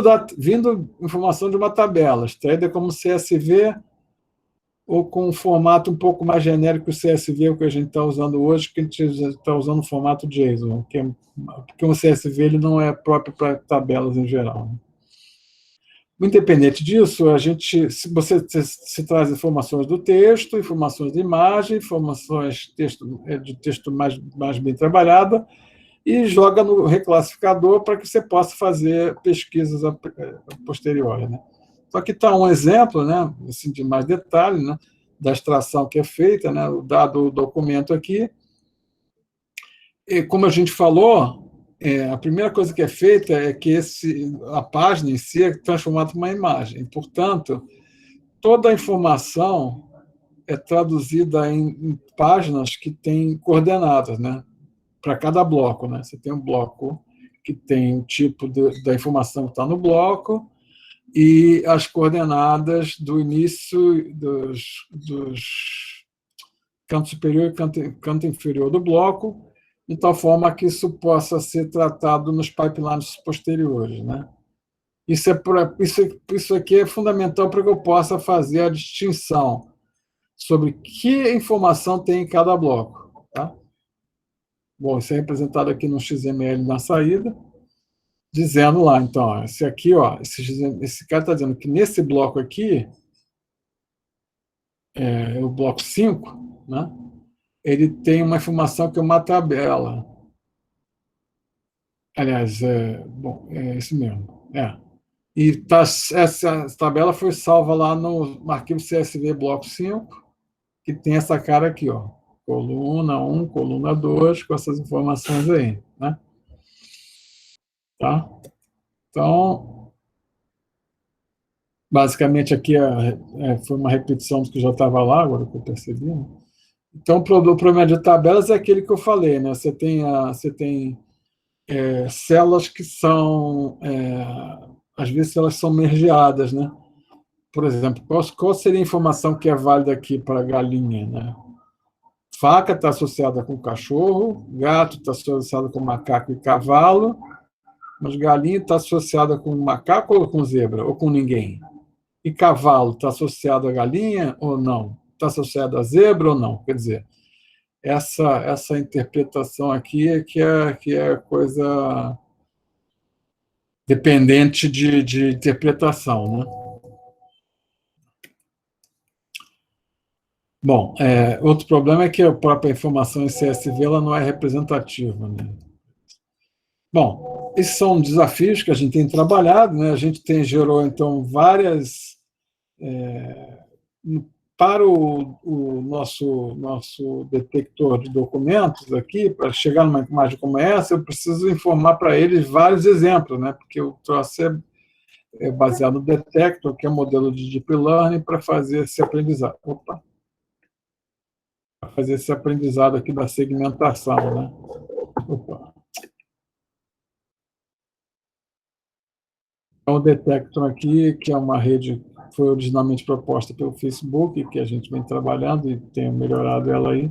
informação de uma tabela, extraída como CSV ou com um formato um pouco mais genérico que o CSV, o que a gente está usando hoje, que a gente está usando o formato JSON, porque o CSV ele não é próprio para tabelas em geral. Independente disso, se traz informações do texto, informações de imagem, informações de texto mais bem trabalhada, e joga no reclassificador para que você possa fazer pesquisas posteriores, né? Só que está um exemplo, né, assim, de mais detalhe, né, da extração que é feita, né, dado o documento aqui. E, como a gente falou, a primeira coisa que é feita é que a página em si é transformada em uma imagem. Portanto, toda a informação é traduzida em páginas que têm coordenadas, né, para cada bloco, né? Você tem um bloco que tem o tipo da informação que está no bloco e as coordenadas do início dos canto superior e canto inferior do bloco, de tal forma que isso possa ser tratado nos pipelines posteriores, né? Isso aqui é fundamental para que eu possa fazer a distinção sobre que informação tem em cada bloco, tá? Bom, isso é representado aqui no XML na saída, dizendo lá, então, esse aqui, ó, esse cara está dizendo que nesse bloco aqui, o bloco 5, né, ele tem uma informação que é uma tabela. Aliás, bom, é isso mesmo. E essa tabela foi salva lá no arquivo CSV bloco 5, que tem essa cara aqui, ó, coluna 1, coluna 2, com essas informações aí, né? Tá? Então, basicamente aqui foi uma repetição do que já estava lá, agora que eu percebi, né? Então, o problema de tabelas é aquele que eu falei, né? Você tem células que são, às vezes, elas são mergeadas, né? Por exemplo, qual seria a informação que é válida aqui para galinha, né? Faca está associada com cachorro, gato está associado com macaco e cavalo, mas galinha está associada com macaco ou com zebra, ou com ninguém? E cavalo está associado a galinha ou não? Está associado a zebra ou não? Quer dizer, essa interpretação aqui que é coisa dependente de interpretação, né? Bom, outro problema é que a própria informação em CSV ela não é representativa, né? Bom, esses são desafios que a gente tem trabalhado, né? A gente gerou, então, várias... para o nosso detector de documentos aqui, para chegar numa imagem como essa, eu preciso informar para eles vários exemplos, né? Porque o troço é baseado no detector, que é um modelo de deep learning, para fazer esse aprendizado. Para fazer esse aprendizado aqui da segmentação, né? Então, o detector aqui, que é uma rede que foi originalmente proposta pelo Facebook, que a gente vem trabalhando e tem melhorado ela aí.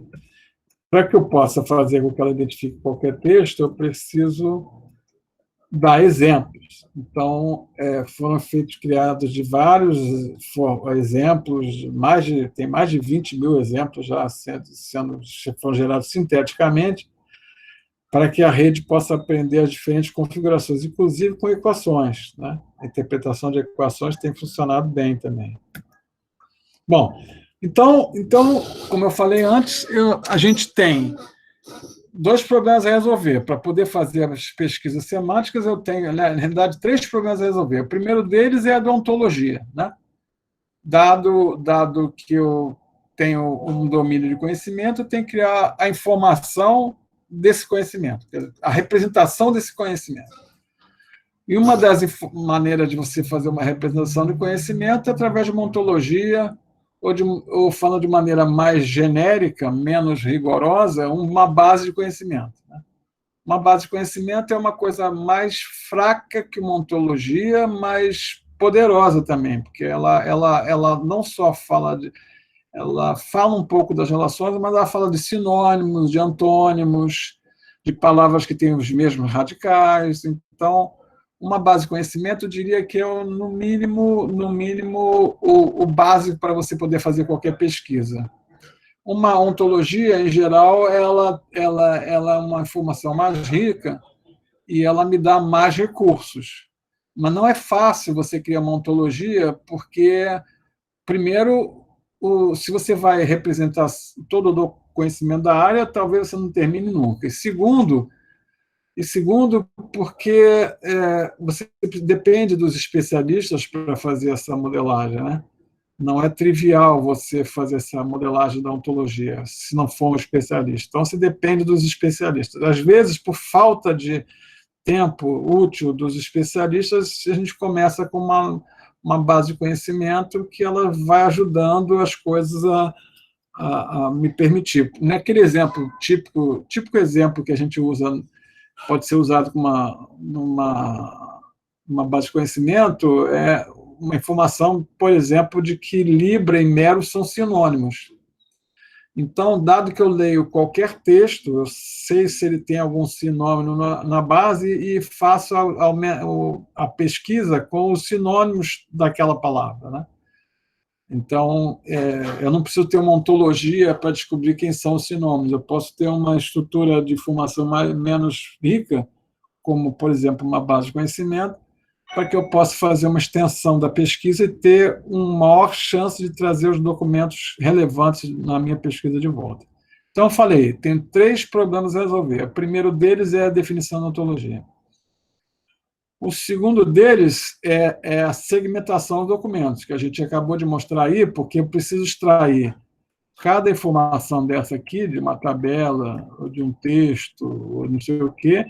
Para que eu possa fazer com que ela identifique qualquer texto, eu preciso dar exemplos. Então, foram criados de vários exemplos, tem mais de 20 mil exemplos já foram gerados sinteticamente, para que a rede possa aprender as diferentes configurações, inclusive com equações, né? A interpretação de equações tem funcionado bem também. Bom, então como eu falei antes, a gente tem dois problemas a resolver. Para poder fazer as pesquisas semânticas, eu tenho, na realidade, 3 problemas a resolver. O primeiro deles é a da ontologia, né? Dado que eu tenho um domínio de conhecimento, eu tenho que criar a informação desse conhecimento, a representação desse conhecimento. E uma das maneiras de você fazer uma representação de conhecimento é através de uma ontologia, ou falando de maneira mais genérica, menos rigorosa, uma base de conhecimento, né? Uma base de conhecimento é uma coisa mais fraca que uma ontologia, mas poderosa também, porque ela não só fala ela fala um pouco das relações, mas ela fala de sinônimos, de antônimos, de palavras que têm os mesmos radicais. Então, uma base de conhecimento, eu diria que é, no mínimo o básico para você poder fazer qualquer pesquisa. Uma ontologia, em geral, ela é uma informação mais rica e ela me dá mais recursos. Mas não é fácil você criar uma ontologia, porque, primeiro, se você vai representar todo o conhecimento da área, talvez você não termine nunca. E segundo, porque você depende dos especialistas para fazer essa modelagem, né? Não é trivial você fazer essa modelagem da ontologia, se não for um especialista. Então, você depende dos especialistas. Às vezes, por falta de tempo útil dos especialistas, a gente começa com uma base de conhecimento que ela vai ajudando as coisas a me permitir. Naquele exemplo, típico exemplo que a gente usa, pode ser usado como uma base de conhecimento, é uma informação, por exemplo, de que Libra e Mero são sinônimos. Então, dado que eu leio qualquer texto, eu sei se ele tem algum sinônimo na base e faço a pesquisa com os sinônimos daquela palavra, né? Então, eu não preciso ter uma ontologia para descobrir quem são os sinônimos. Eu posso ter uma estrutura de informação menos rica, como, por exemplo, uma base de conhecimento, para que eu possa fazer uma extensão da pesquisa e ter uma maior chance de trazer os documentos relevantes na minha pesquisa de volta. Então, eu falei, tem 3 problemas a resolver. O primeiro deles é a definição da ontologia. O segundo deles é a segmentação dos documentos, que a gente acabou de mostrar aí, porque eu preciso extrair cada informação dessa aqui, de uma tabela, ou de um texto, ou não sei o quê,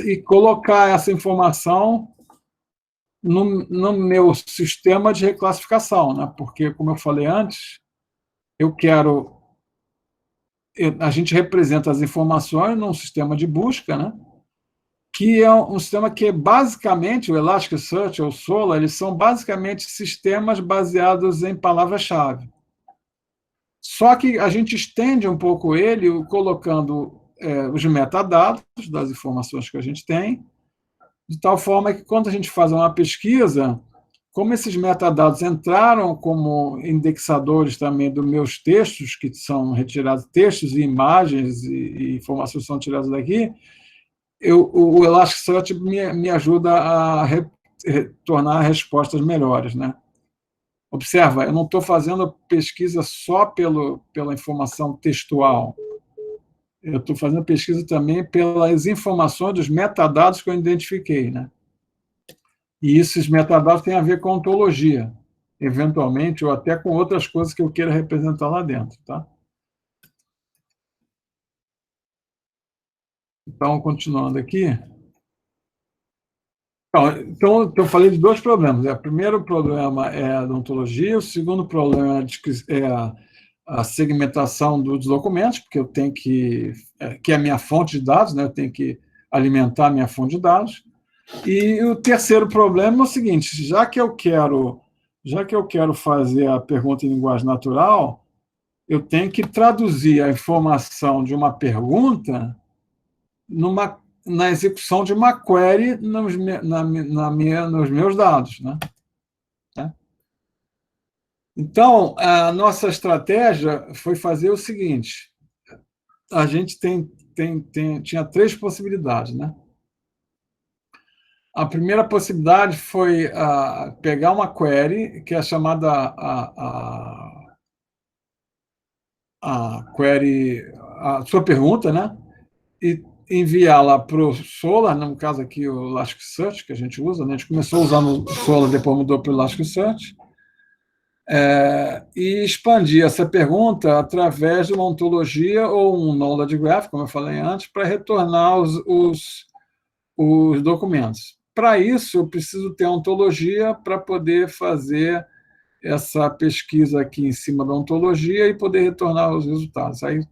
e colocar essa informação no meu sistema de reclassificação, né? Porque, como eu falei antes, a gente representa as informações num sistema de busca, né? Que é um sistema que basicamente, o Elasticsearch ou o Solr, eles são basicamente sistemas baseados em palavra-chave. Só que a gente estende um pouco ele colocando os metadados das informações que a gente tem, de tal forma que, quando a gente faz uma pesquisa, como esses metadados entraram como indexadores também dos meus textos, que são retirados, textos e imagens e informações são tiradas daqui, o Elasticsearch me ajuda a retornar respostas melhores, né? Observa, eu não estou fazendo a pesquisa só pela informação textual, eu estou fazendo a pesquisa também pelas informações dos metadados que eu identifiquei, né? E esses metadados têm a ver com ontologia, eventualmente, ou até com outras coisas que eu queira representar lá dentro, tá? Então, continuando aqui. Então, eu falei de dois problemas. O primeiro problema é a ontologia, o segundo problema é a segmentação dos documentos, porque eu tenho que é a minha fonte de dados, né? Eu tenho que alimentar a minha fonte de dados. E o terceiro problema é o seguinte: já que eu quero fazer a pergunta em linguagem natural, eu tenho que traduzir a informação de uma pergunta na execução de uma query nos meus dados, né? Então, a nossa estratégia foi fazer o seguinte: a gente tinha três possibilidades, né? A primeira possibilidade foi pegar uma query, que é chamada a query, a sua pergunta, né? E enviá-la para o Solr, no caso aqui o Elasticsearch, que a gente usa, né? A gente começou usando o Solr, depois mudou para o Elasticsearch, e expandir essa pergunta através de uma ontologia ou um knowledge graph, como eu falei antes, para retornar os documentos. Para isso, eu preciso ter ontologia para poder fazer essa pesquisa aqui em cima da ontologia e poder retornar os resultados. Aí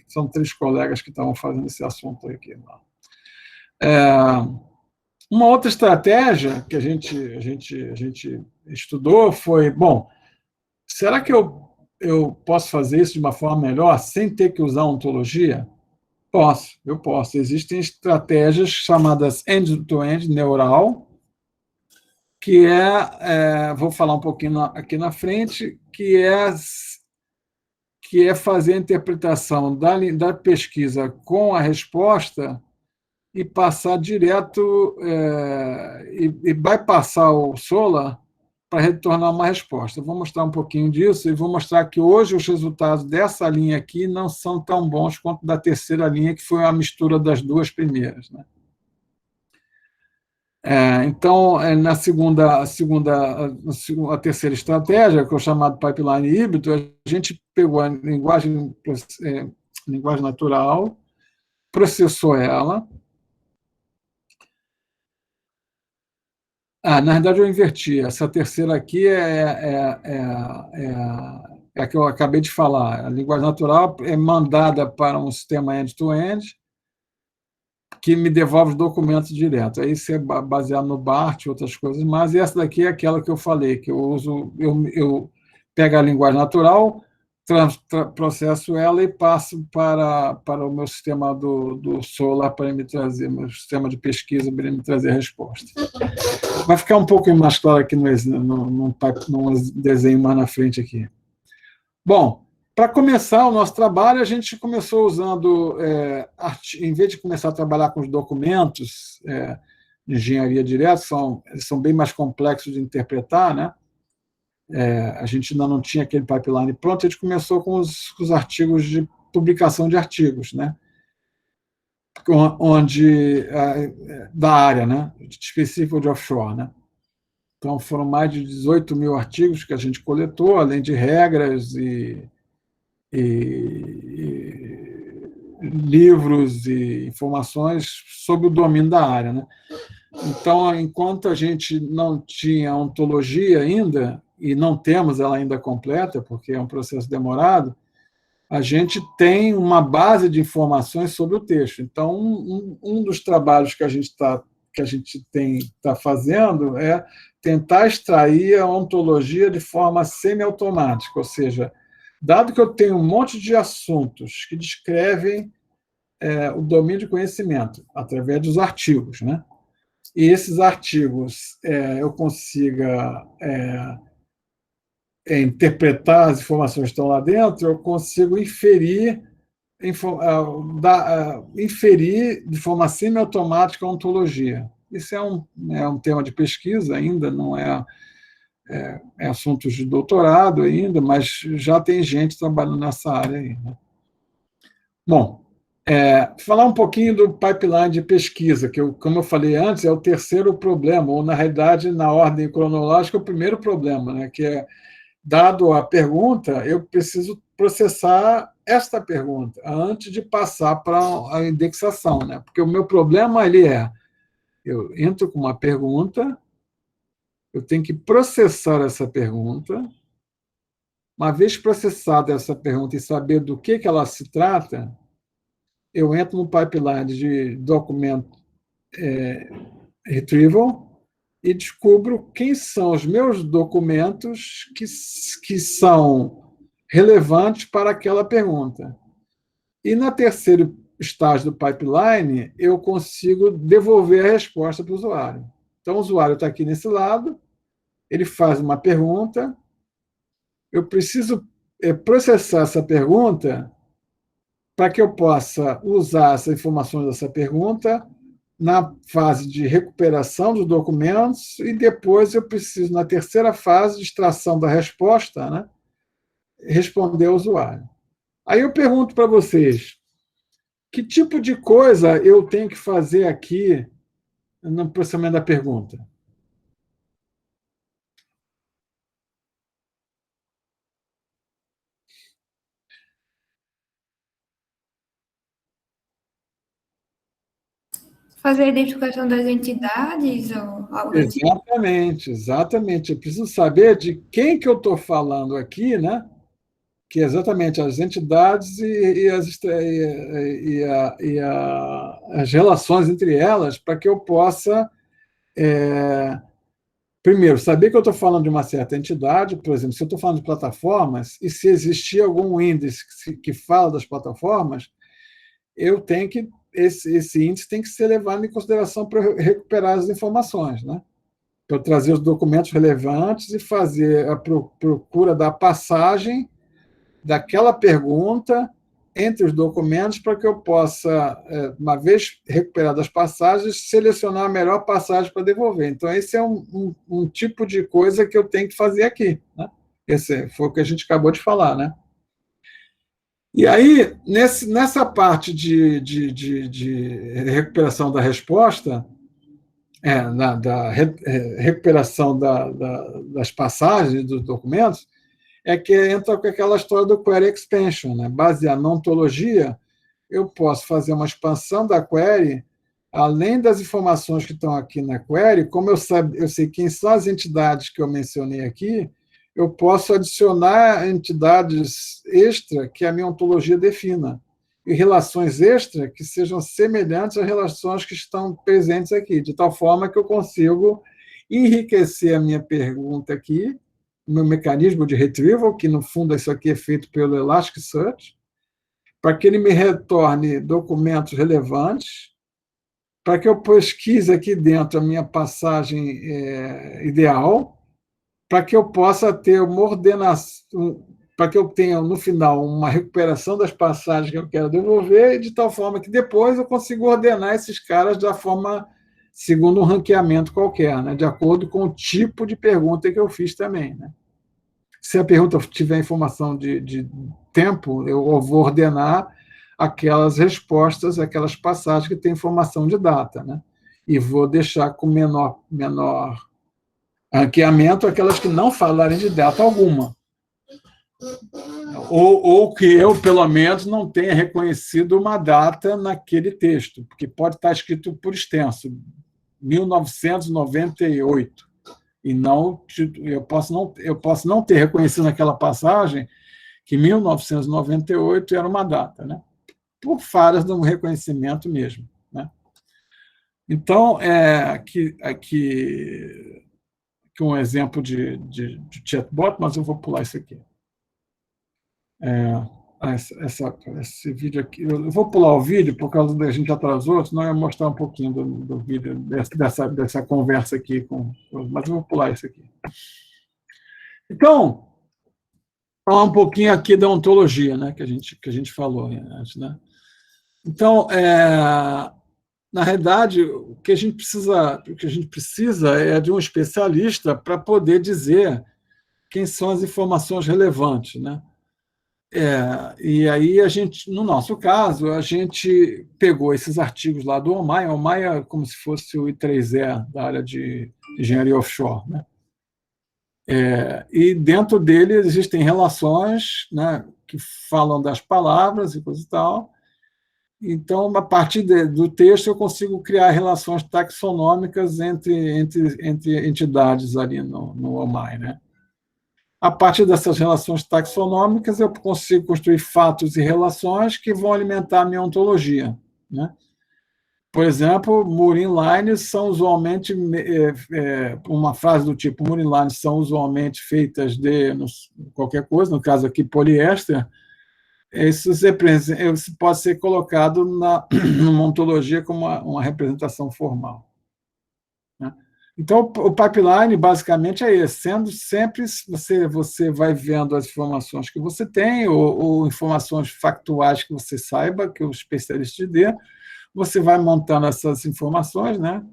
são três colegas que estavam fazendo esse assunto aqui. Uma outra estratégia que a gente estudou foi, bom, será que eu posso fazer isso de uma forma melhor sem ter que usar ontologia? Eu posso. Existem estratégias chamadas end-to-end neural, que vou falar um pouquinho aqui na frente, que é fazer a interpretação da pesquisa com a resposta e passar direto, e bypassar o Solr para retornar uma resposta. Eu vou mostrar um pouquinho disso e vou mostrar que hoje os resultados dessa linha aqui não são tão bons quanto da terceira linha, que foi a mistura das duas primeiras, né? Então, a terceira estratégia, que é o chamado pipeline híbrido, a gente pegou a linguagem natural, processou ela. Na verdade, eu inverti. Essa terceira aqui é a que eu acabei de falar. A linguagem natural é mandada para um sistema end-to-end, que me devolve os documentos direto. Aí você é baseado no BART e outras coisas, mas essa daqui é aquela que eu falei, que eu uso, eu pego a linguagem natural, processo ela e passo para o meu sistema do Solr para me trazer, meu sistema de pesquisa para me trazer a resposta. Vai ficar um pouco mais claro aqui num desenho mais na frente aqui. Bom, para começar o nosso trabalho, a gente começou usando, em vez de começar a trabalhar com os documentos de engenharia direta, eles são bem mais complexos de interpretar, né? A gente ainda não tinha aquele pipeline pronto, a gente começou com os artigos de publicação de artigos, né? Da área, né? Específico de offshore, né? Então, foram mais de 18 mil artigos que a gente coletou, além de regras e livros e informações sobre o domínio da área, né? Então, enquanto a gente não tinha ontologia ainda, e não temos ela ainda completa, porque é um processo demorado, a gente tem uma base de informações sobre o texto. Então, um dos trabalhos que a gente está fazendo é tentar extrair a ontologia de forma semiautomática, ou seja, dado que eu tenho um monte de assuntos que descrevem o domínio de conhecimento, através dos artigos, né? E esses artigos eu consiga interpretar as informações que estão lá dentro, eu consigo inferir inferir de forma semiautomática a ontologia. Isso é um tema de pesquisa ainda, não é assunto de doutorado ainda, mas já tem gente trabalhando nessa área aí, né? Bom, falar um pouquinho do pipeline de pesquisa, que, como eu falei antes, é o terceiro problema, ou, na realidade, na ordem cronológica, o primeiro problema, né, que é, dado a pergunta, eu preciso processar esta pergunta antes de passar para a indexação, né? Porque o meu problema eu entro com uma pergunta, eu tenho que processar essa pergunta. Uma vez processada essa pergunta e saber do que ela se trata, eu entro no pipeline de documento retrieval e descubro quem são os meus documentos que são relevantes para aquela pergunta. E, no terceiro estágio do pipeline, eu consigo devolver a resposta para o usuário. Então, o usuário está aqui nesse lado, ele faz uma pergunta, eu preciso processar essa pergunta para que eu possa usar as informações dessa pergunta na fase de recuperação dos documentos e depois eu preciso, na terceira fase de extração da resposta, né, responder ao usuário. Aí eu pergunto para vocês, que tipo de coisa eu tenho que fazer aqui no processamento da pergunta? Fazer a identificação das entidades ou algo do tipo? Exatamente. Eu preciso saber de quem que eu estou falando aqui, né? Que é exatamente as entidades as relações entre elas, para que eu possa, primeiro, saber que eu estou falando de uma certa entidade, por exemplo, se eu estou falando de plataformas, e se existir algum índice que fala das plataformas, eu tenho que esse índice tem que ser levado em consideração para recuperar as informações, né? Para eu trazer os documentos relevantes e fazer a procura da passagem daquela pergunta entre os documentos para que eu possa, uma vez recuperadas as passagens, selecionar a melhor passagem para devolver. Então, esse é um tipo de coisa que eu tenho que fazer aqui, né? Esse foi o que a gente acabou de falar, né? E aí, nessa parte de recuperação da resposta, da recuperação das passagens dos documentos, é que entra com aquela história do query expansion, né? Baseado na ontologia, eu posso fazer uma expansão da query, além das informações que estão aqui na query, como eu sei quem são as entidades que eu mencionei aqui, eu posso adicionar entidades extra que a minha ontologia defina, e relações extra que sejam semelhantes às relações que estão presentes aqui, de tal forma que eu consigo enriquecer a minha pergunta aqui, o meu mecanismo de retrieval, que no fundo isso aqui é feito pelo Elasticsearch, para que ele me retorne documentos relevantes, para que eu pesquise aqui dentro a minha passagem ideal, para que eu possa ter uma ordenação, para que eu tenha, no final, uma recuperação das passagens que eu quero devolver, de tal forma que depois eu consigo ordenar esses caras da forma, segundo um ranqueamento qualquer, né, de acordo com o tipo de pergunta que eu fiz também, né. Se a pergunta tiver informação de tempo, eu vou ordenar aquelas respostas, aquelas passagens que têm informação de data, né, e vou deixar com menor ranqueamento aquelas que não falarem de data alguma. Ou que eu, pelo menos, não tenha reconhecido uma data naquele texto, porque pode estar escrito por extenso, 1998, e não, eu posso não ter reconhecido naquela passagem que 1998 era uma data, né? Por falhas no reconhecimento mesmo, né? Então, aqui um exemplo de chatbot, mas eu vou pular isso aqui. Esse vídeo aqui, eu vou pular o vídeo por causa da gente atrasou, senão eu ia mostrar um pouquinho do vídeo dessa conversa aqui, mas eu vou pular isso aqui. Então, falar um pouquinho aqui da ontologia, né, que a gente falou antes, né? Então, na realidade, o que a gente precisa é de um especialista para poder dizer quem são as informações relevantes, né? E aí no nosso caso, a gente pegou esses artigos lá do OMAI. O OMAI é como se fosse o I3E da área de engenharia offshore, né? E dentro dele existem relações, né, que falam das palavras e coisa e tal. Então, a partir do texto, eu consigo criar relações taxonômicas entre entidades ali no OMAI, né? A partir dessas relações taxonômicas, eu consigo construir fatos e relações que vão alimentar a minha ontologia, né? Por exemplo, Moore's lines são usualmente, uma frase do tipo, Moore's lines são usualmente feitas de qualquer coisa, no caso aqui, poliéster. Isso pode ser colocado numa ontologia como uma representação formal, né? Então, o pipeline, basicamente, é esse. Sendo sempre, você vai vendo as informações que você tem, ou informações factuais que você saiba, que o especialista te dê, você vai montando essas informações, né,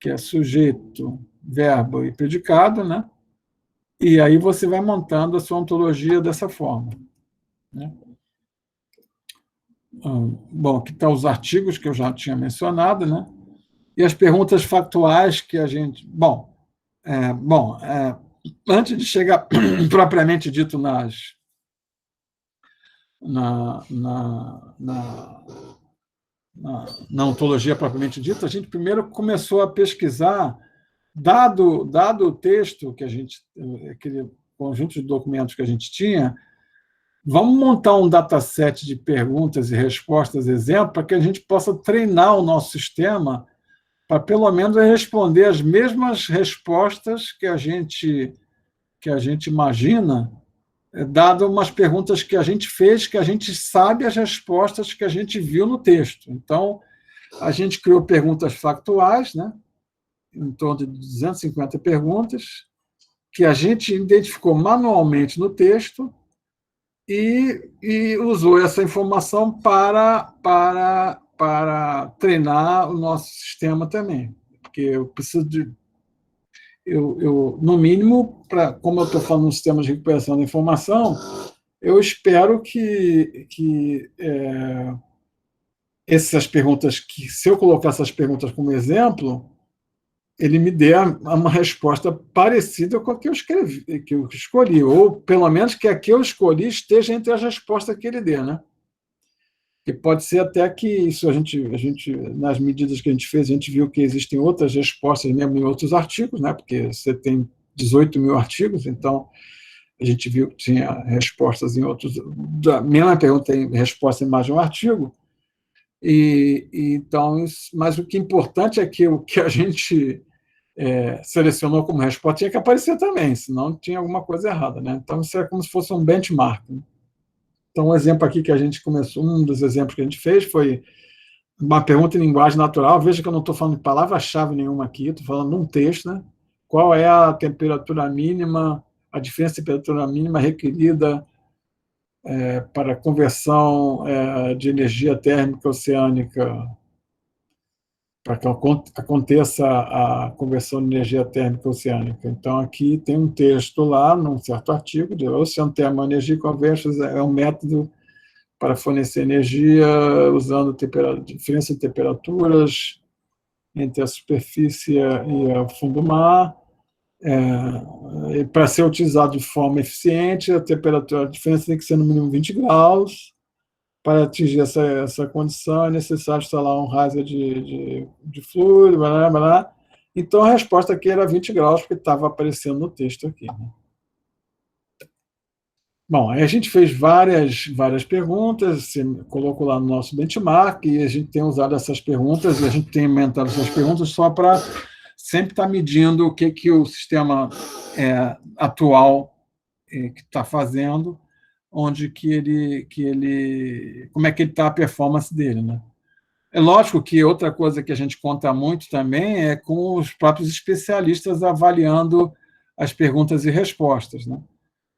que é sujeito, verbo e predicado, né, e aí você vai montando a sua ontologia dessa forma, né? Bom, aqui estão os artigos que eu já tinha mencionado, né? E as perguntas factuais que a gente... antes de chegar propriamente dito na ontologia propriamente dita, a gente primeiro começou a pesquisar, dado o texto aquele conjunto de documentos que a gente tinha, vamos montar um dataset de perguntas e respostas, exemplo, para que a gente possa treinar o nosso sistema para, pelo menos, responder as mesmas respostas que a gente imagina, dado umas perguntas que a gente fez, que a gente sabe as respostas que a gente viu no texto. Então, a gente criou perguntas factuais, né, em torno de 250 perguntas, que a gente identificou manualmente no texto e usou essa informação para treinar o nosso sistema também. Porque eu preciso de... no mínimo, como eu estou falando de um sistema de recuperação da informação, eu espero que essas perguntas, que se eu colocar essas perguntas como exemplo, ele me dê uma resposta parecida com a que eu escolhi, ou pelo menos que a que eu escolhi esteja entre as respostas que ele dê, né? E pode ser até que isso a gente, nas medidas que a gente fez, a gente viu que existem outras respostas mesmo em outros artigos, né? Porque você tem 18 mil artigos, então a gente viu que tinha respostas em outros, da mesma pergunta tem resposta em mais de um artigo. Então, mas o que é importante é que o que a gente selecionou como resposta tinha que aparecer também, senão tinha alguma coisa errada, né? Então, isso é como se fosse um benchmark, né? Então, um exemplo aqui que a gente começou, um dos exemplos que a gente fez foi uma pergunta em linguagem natural. Veja que eu não estou falando de palavra-chave nenhuma aqui, estou falando de um texto, né? Qual é a temperatura mínima, a diferença de temperatura mínima requerida para a conversão de energia térmica oceânica, para que aconteça a conversão de energia térmica oceânica. Então, aqui tem um texto lá, num certo artigo, de Ocean Thermal Energy Conversions, é um método para fornecer energia usando diferença de temperaturas entre a superfície e o fundo do mar, para ser utilizado de forma eficiente, a diferença tem que ser no mínimo 20 graus. Para atingir essa condição, é necessário instalar um riser de fluido, blá, blá, blá. Então, a resposta aqui era 20 graus, porque estava aparecendo no texto aqui, né? Bom, aí a gente fez várias perguntas, se colocou lá no nosso benchmark, e a gente tem usado essas perguntas, e a gente tem inventado essas perguntas só para sempre estar medindo o que o sistema atual que está fazendo, onde como é que ele está a performance dele, né? É lógico que outra coisa que a gente conta muito também é com os próprios especialistas avaliando as perguntas e respostas, né?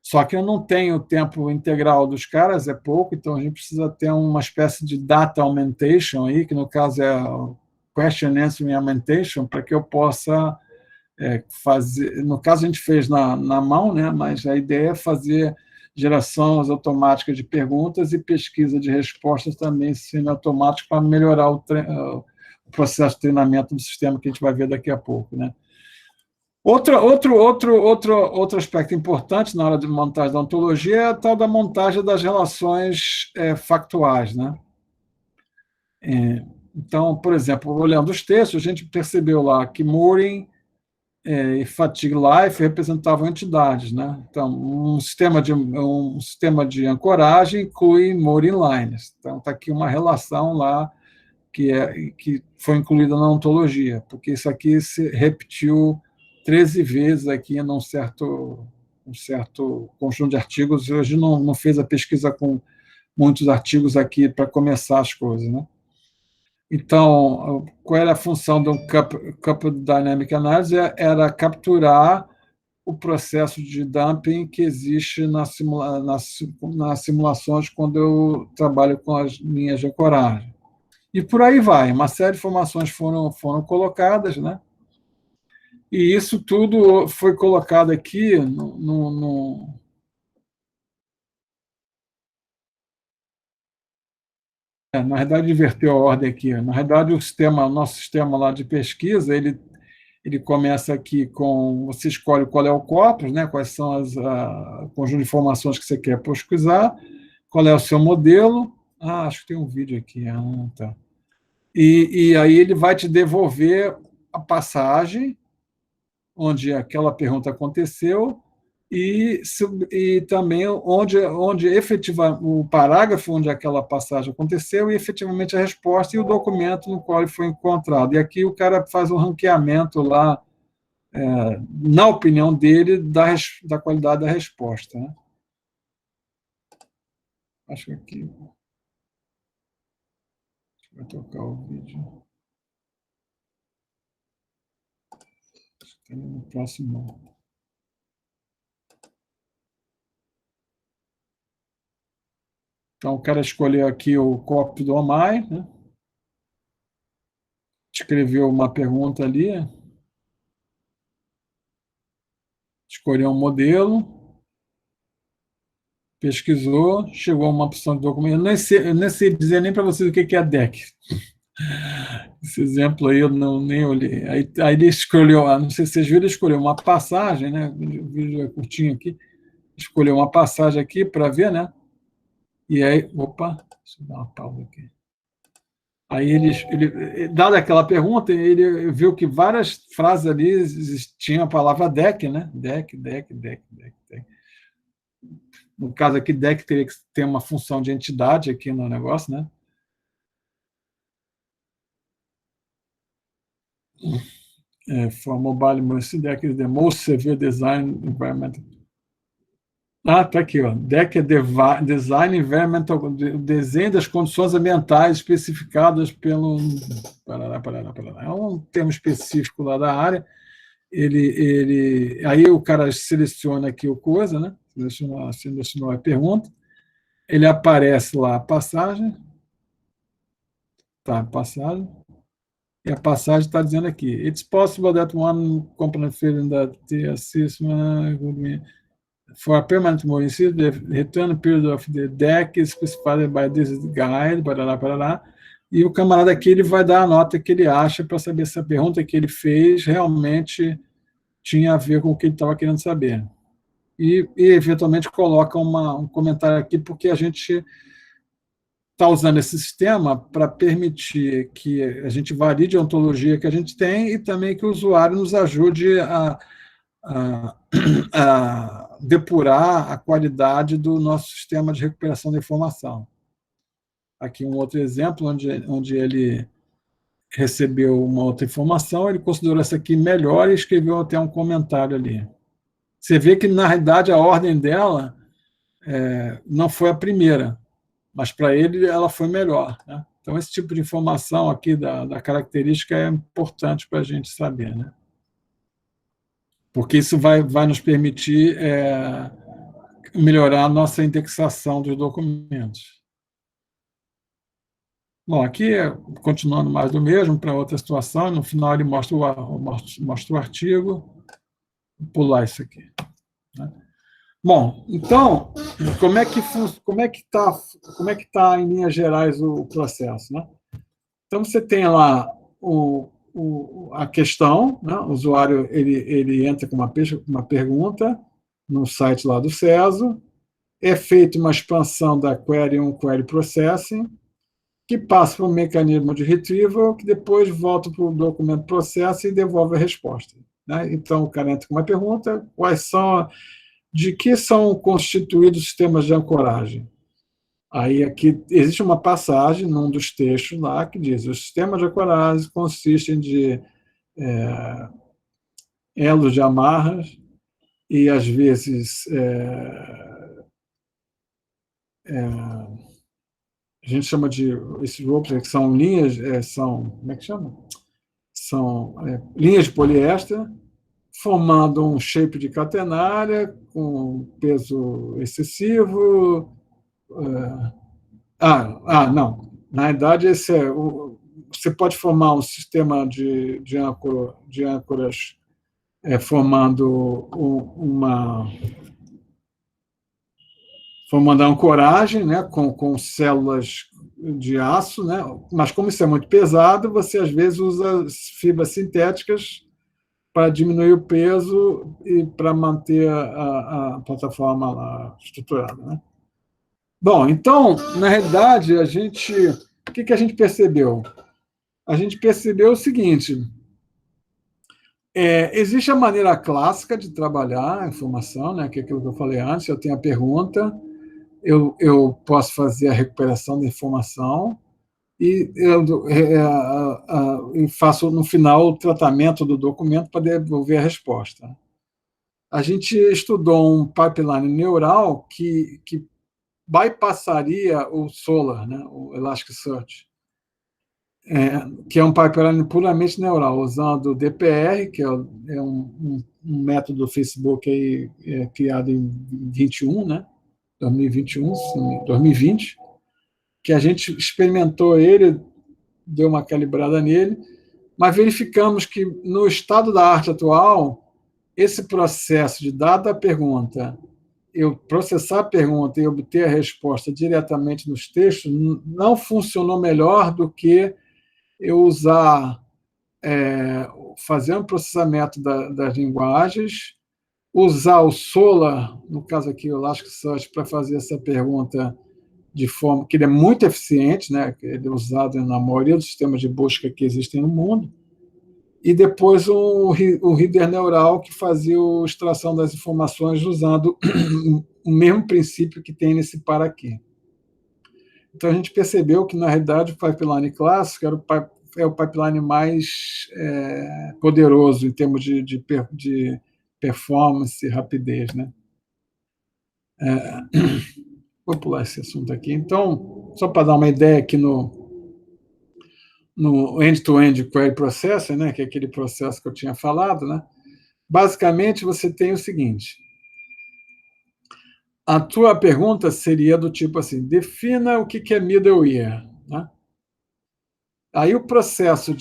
Só que eu não tenho o tempo integral dos caras, é pouco, então a gente precisa ter uma espécie de data augmentation aí, que no caso é question answering augmentation, para que eu possa fazer. No caso, a gente fez na mão, né? Mas a ideia é fazer gerações automáticas de perguntas e pesquisa de respostas também semi-automáticas para melhorar o processo de treinamento do sistema que a gente vai ver daqui a pouco, né? Outro aspecto importante na hora de montagem da ontologia é a tal da montagem das relações factuais, né? Então, por exemplo, olhando os textos, a gente percebeu lá que Mooring e Fatigue Life representavam entidades, né? Então, um sistema de ancoragem inclui Mooring Lines. Então, está aqui uma relação lá que foi incluída na ontologia, porque isso aqui se repetiu 13 vezes aqui num certo conjunto de artigos. Hoje não fez a pesquisa com muitos artigos aqui para começar as coisas, né? Então, qual era a função do Coupled Dynamic Analysis? Era capturar o processo de dumping que existe nas simulações quando eu trabalho com as linhas de ancoragem. E por aí vai, uma série de informações foram colocadas, né? E isso tudo foi colocado aqui na verdade, inverteu a ordem aqui. Na verdade, o nosso sistema lá de pesquisa, ele começa aqui com... Você escolhe qual é o corpus, né? Quais são o conjunto de informações que você quer pesquisar, qual é o seu modelo. Acho que tem um vídeo aqui. Tá. E aí ele vai te devolver a passagem onde aquela pergunta aconteceu e também onde efetivamente o parágrafo onde aquela passagem aconteceu e efetivamente a resposta e o documento no qual ele foi encontrado. E aqui o cara faz um ranqueamento lá, na opinião dele, da qualidade da resposta, né? Acho que aqui... Vai tocar o vídeo. No próximo. Então, o cara escolheu aqui o copo do OMAI, né? Escreveu uma pergunta ali, escolheu um modelo, pesquisou, chegou a uma opção de documento. Eu nem sei dizer nem para vocês o que é DEC. Esse exemplo aí eu nem olhei. Aí ele escolheu, não sei se vocês viram, ele escolheu uma passagem, né? O vídeo é curtinho aqui. Escolheu uma passagem aqui para ver, né? E aí, opa, deixa eu dar uma pausa aqui. Aí dada aquela pergunta, ele viu que várias frases ali tinham a palavra DEC, né? DEC. No caso aqui, DEC teria que ter uma função de entidade aqui no negócio, né? For mobile emergency, DEC is the most severe design environment. Tá aqui, ó. DEC é Design Environmental, desenho das condições ambientais especificadas pelo... Parará. É um termo específico lá da área. Aí o cara seleciona aqui o coisa, né? Selecionou a pergunta. Ele aparece lá a passagem. Tá, passagem. E a passagem está dizendo aqui: It's possible that one component failed that the assessment would be for a permanent emergency, the return period of the DEC is specified by this guide, parará. E o camarada aqui ele vai dar a nota que ele acha para saber se a pergunta que ele fez realmente tinha a ver com o que ele estava querendo saber. E eventualmente coloca um comentário aqui, porque a gente está usando esse sistema para permitir que a gente varie de ontologia que a gente tem e também que o usuário nos ajude a depurar a qualidade do nosso sistema de recuperação da informação. Aqui um outro exemplo, onde ele recebeu uma outra informação, ele considerou essa aqui melhor e escreveu até um comentário ali. Você vê que, na realidade, a ordem dela não foi a primeira, mas para ele ela foi melhor, né? Então, esse tipo de informação aqui da característica é importante para a gente saber, né? Porque isso vai nos permitir melhorar a nossa indexação dos documentos. Bom, aqui, continuando mais do mesmo, para outra situação, no final ele mostra o artigo. Vou pular isso aqui. Né? Bom, então, como é que está, em linhas gerais, o processo? Né? Então, você tem lá a questão, né? O usuário ele entra com uma pergunta no site lá do CESO, é feita uma expansão da query, um query processing, que passa para um mecanismo de retrieval, que depois volta para o documento processing e devolve a resposta. Né? Então, o cara entra com uma pergunta, de que são constituídos os sistemas de ancoragem? Aí aqui existe uma passagem num dos textos lá que diz: os sistemas de ancoragem consistem de elos de amarras e, às vezes, a gente chama de esses ropes, que são linhas, como é que chama? São linhas de poliéster, formando um shape de catenária com peso excessivo. Não. Na verdade, você pode formar um sistema de âncoras formando a ancoragem, né, com células de aço, né, mas como isso é muito pesado, você às vezes usa fibras sintéticas para diminuir o peso e para manter a plataforma lá estruturada. Né? Bom, então, na realidade, o que a gente percebeu? A gente percebeu o seguinte: existe a maneira clássica de trabalhar a informação, né, que é aquilo que eu falei antes. Eu tenho a pergunta, eu posso fazer a recuperação da informação e faço, no final, o tratamento do documento para devolver a resposta. A gente estudou um pipeline neural que bypassaria o Solr, né, o Elasticsearch, que é um pipeline puramente neural, usando o DPR, que é um método do Facebook aí, criado em 2020, que a gente experimentou ele, deu uma calibrada nele, mas verificamos que, no estado da arte atual, esse processo de, dada a pergunta, eu processar a pergunta e obter a resposta diretamente nos textos, não funcionou melhor do que eu fazer um processamento das linguagens, usar o Solr, no caso aqui o Elasticsearch, para fazer essa pergunta de forma que ele é muito eficiente, né? Ele é usado na maioria dos sistemas de busca que existem no mundo, e depois o reader neural, que fazia a extração das informações usando o mesmo princípio que tem nesse para aqui. Então, a gente percebeu que, na realidade, o pipeline clássico é o pipeline mais poderoso em termos de performance e rapidez. Né? Vou pular esse assunto aqui. Então, só para dar uma ideia aqui no end-to-end query processor, né, que é aquele processo que eu tinha falado, né, basicamente você tem o seguinte: a tua pergunta seria do tipo assim: defina o que é middleware. Né? Aí o processo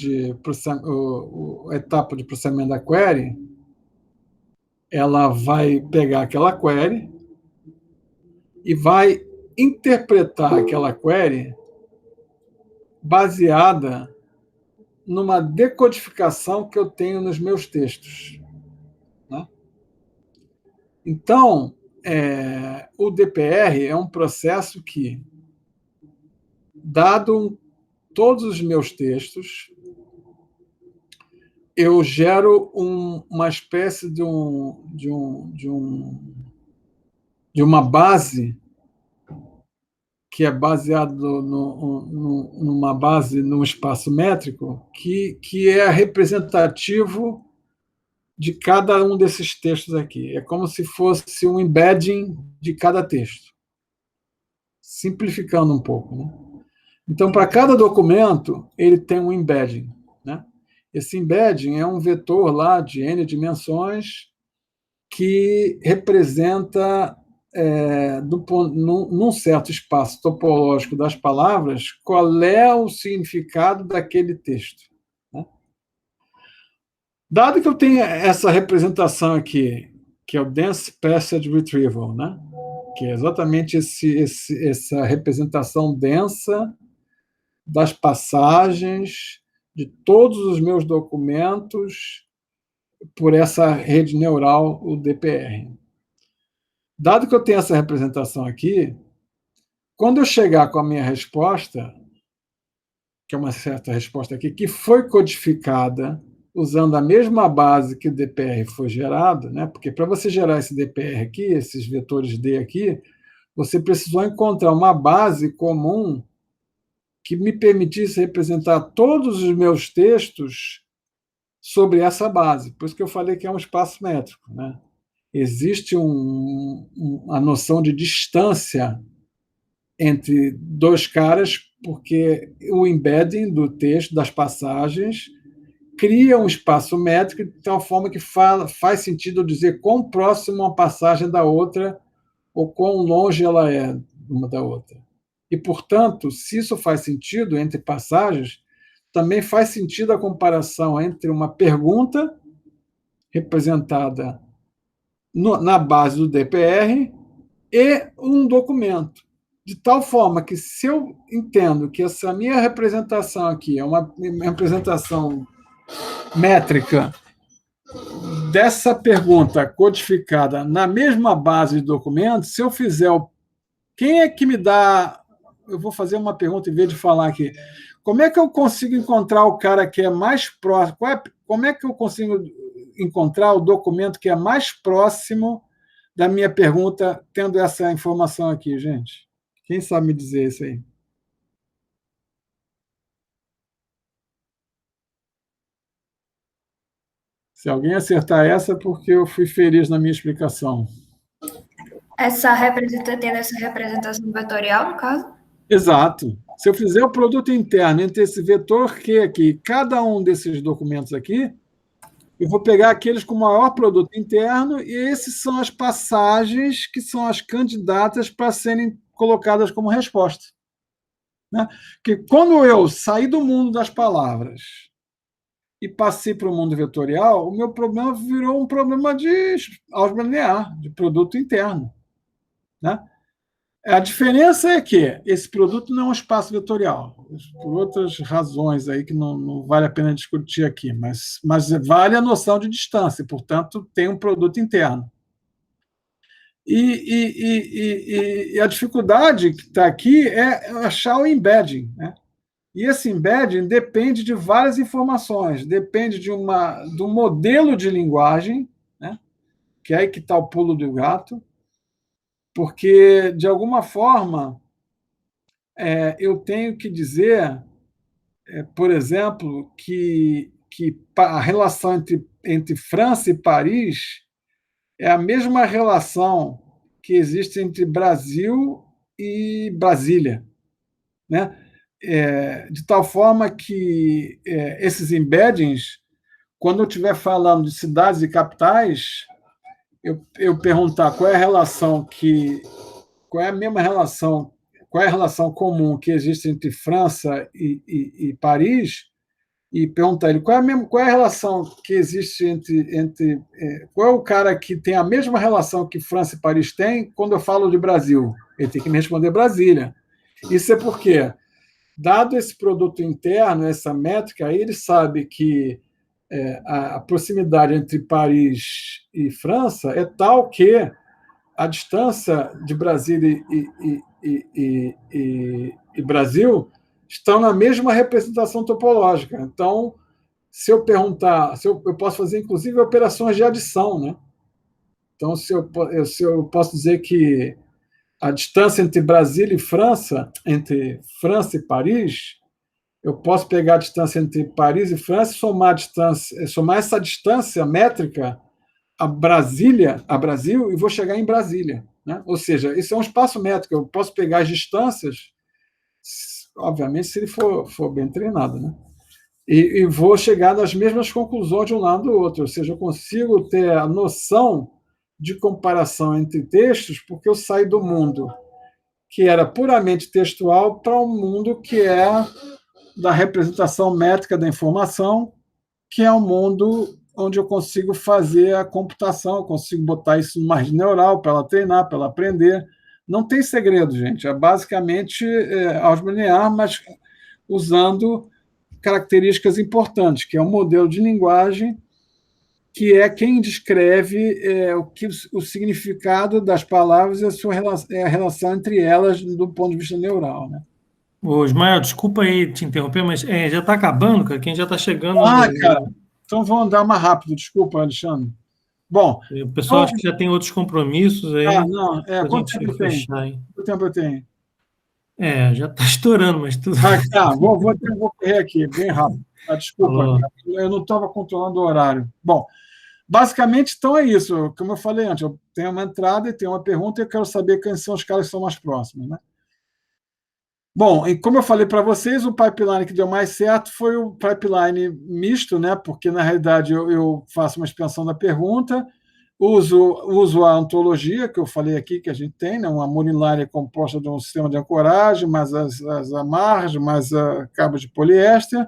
a etapa de processamento da query, ela vai pegar aquela query e vai interpretar aquela query baseada numa decodificação que eu tenho nos meus textos. Né? Então, o DPR é um processo que, dado todos os meus textos, eu gero uma espécie de uma base que é baseado numa base, num espaço métrico, que é representativo de cada um desses textos aqui. É como se fosse um embedding de cada texto, simplificando um pouco. Né? Então, para cada documento, ele tem um embedding. Né? Esse embedding é um vetor lá de N dimensões que representa num certo espaço topológico das palavras, qual é o significado daquele texto. Né? Dado que eu tenho essa representação aqui, que é o Dense Passage Retrieval, né? Que é exatamente essa representação densa das passagens de todos os meus documentos por essa rede neural, o DPR. Dado que eu tenho essa representação aqui, quando eu chegar com a minha resposta, que é uma certa resposta aqui, que foi codificada usando a mesma base que o DPR foi gerado, né? Porque para você gerar esse DPR aqui, esses vetores D aqui, você precisou encontrar uma base comum que me permitisse representar todos os meus textos sobre essa base. Por isso que eu falei que é um espaço métrico, né? Existe a noção de distância entre dois caras, porque o embedding do texto, das passagens, cria um espaço métrico de tal forma que faz sentido dizer quão próximo uma passagem da outra ou quão longe ela é uma da outra. E, portanto, se isso faz sentido entre passagens, também faz sentido a comparação entre uma pergunta representada na base do DPR e um documento. De tal forma que, se eu entendo que essa minha representação aqui é uma representação métrica dessa pergunta codificada na mesma base de documentos, se eu fizer quem é que me dá... Eu vou fazer uma pergunta em vez de falar aqui. Como é que eu consigo encontrar o cara que é mais próximo? Como é que eu consigo encontrar o documento que é mais próximo da minha pergunta, tendo essa informação aqui, gente? Quem sabe me dizer isso aí? Se alguém acertar essa, é porque eu fui feliz na minha explicação. Tendo essa representação vetorial, no caso? Exato. Se eu fizer o produto interno entre esse vetor Q aqui, cada um desses documentos aqui, eu vou pegar aqueles com maior produto interno e esses são as passagens que são as candidatas para serem colocadas como resposta. Né? Porque quando eu saí do mundo das palavras e passei para o mundo vetorial, o meu problema virou um problema de álgebra linear, de produto interno. Né? A diferença é que esse produto não é um espaço vetorial, por outras razões aí que não vale a pena discutir aqui, mas vale a noção de distância, portanto, tem um produto interno. E a dificuldade que está aqui é achar o embedding. Né? E esse embedding depende de várias informações, depende de um modelo de linguagem, né? Que é aí que está o pulo do gato, porque, de alguma forma, eu tenho que dizer, por exemplo, que a relação entre França e Paris é a mesma relação que existe entre Brasil e Brasília. Né? De tal forma que esses embeddings, quando eu estiver falando de cidades e capitais, eu perguntar qual é a relação qual é a mesma relação, qual é a relação comum que existe entre França e Paris, e perguntar ele qual é a relação que existe entre qual é o cara que tem a mesma relação que França e Paris têm quando eu falo de Brasil? Ele tem que me responder Brasília. Isso é porque, dado esse produto interno, essa métrica, aí ele sabe que a proximidade entre Paris e França é tal que a distância de Brasília e Brasil estão na mesma representação topológica. Então, se eu perguntar, eu posso fazer, inclusive, operações de adição. Né? Então, se eu posso dizer que a distância entre Brasília e França, entre França e Paris, eu posso pegar a distância entre Paris e França e somar essa distância métrica a Brasil, e vou chegar em Brasília. Né? Ou seja, isso é um espaço métrico. Eu posso pegar as distâncias, obviamente, se ele for bem treinado, né? E vou chegar nas mesmas conclusões de um lado do outro. Ou seja, eu consigo ter a noção de comparação entre textos, porque eu saio do mundo que era puramente textual para um mundo que é da representação métrica da informação, que é um mundo onde eu consigo fazer a computação, eu consigo botar isso numa rede neural para ela treinar, para ela aprender. Não tem segredo, gente. É basicamente álgebra linear, mas usando características importantes, que é um modelo de linguagem que é quem descreve o significado das palavras e a relação entre elas do ponto de vista neural, né? Ô, Ismael, desculpa aí te interromper, mas já está acabando, cara. Quem já está chegando. Cara, então vamos andar mais rápido. Desculpa, Alexandre. Bom. O pessoal acho que já tem outros compromissos aí. Não. Quanto tempo tem? Quanto tempo eu tenho? Já está estourando, mas tudo. Vou correr aqui, bem rápido. Desculpa, eu não estava controlando o horário. Bom, basicamente, então é isso. Como eu falei antes, eu tenho uma entrada e tenho uma pergunta e eu quero saber quem são os caras que são mais próximos, né? Bom, e como eu falei para vocês, o pipeline que deu mais certo foi o pipeline misto, né? Porque, na realidade, eu faço uma expansão da pergunta, uso a ontologia, que eu falei aqui, que a gente tem, né? Uma monoline composta de um sistema de ancoragem, mais as amarras, mais cabos de poliéster,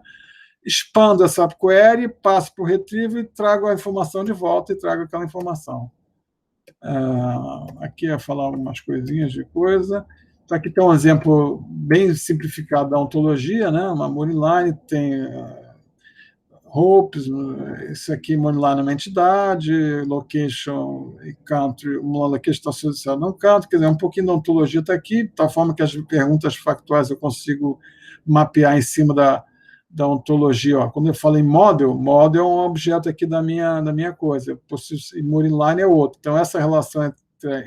expando essa query, passo para o retriever e trago a informação de volta e trago aquela informação. Aqui é falar algumas coisinhas de coisa. Então, aqui tem um exemplo bem simplificado da ontologia, né? Uma monoline tem hopes, esse aqui monoline é uma entidade, location e country, uma location está associada a um country, quer dizer, um pouquinho da ontologia está aqui, de tal forma que as perguntas factuais eu consigo mapear em cima da ontologia. Quando eu falo em model é um objeto aqui da minha coisa, e monoline é outro. Então, essa relação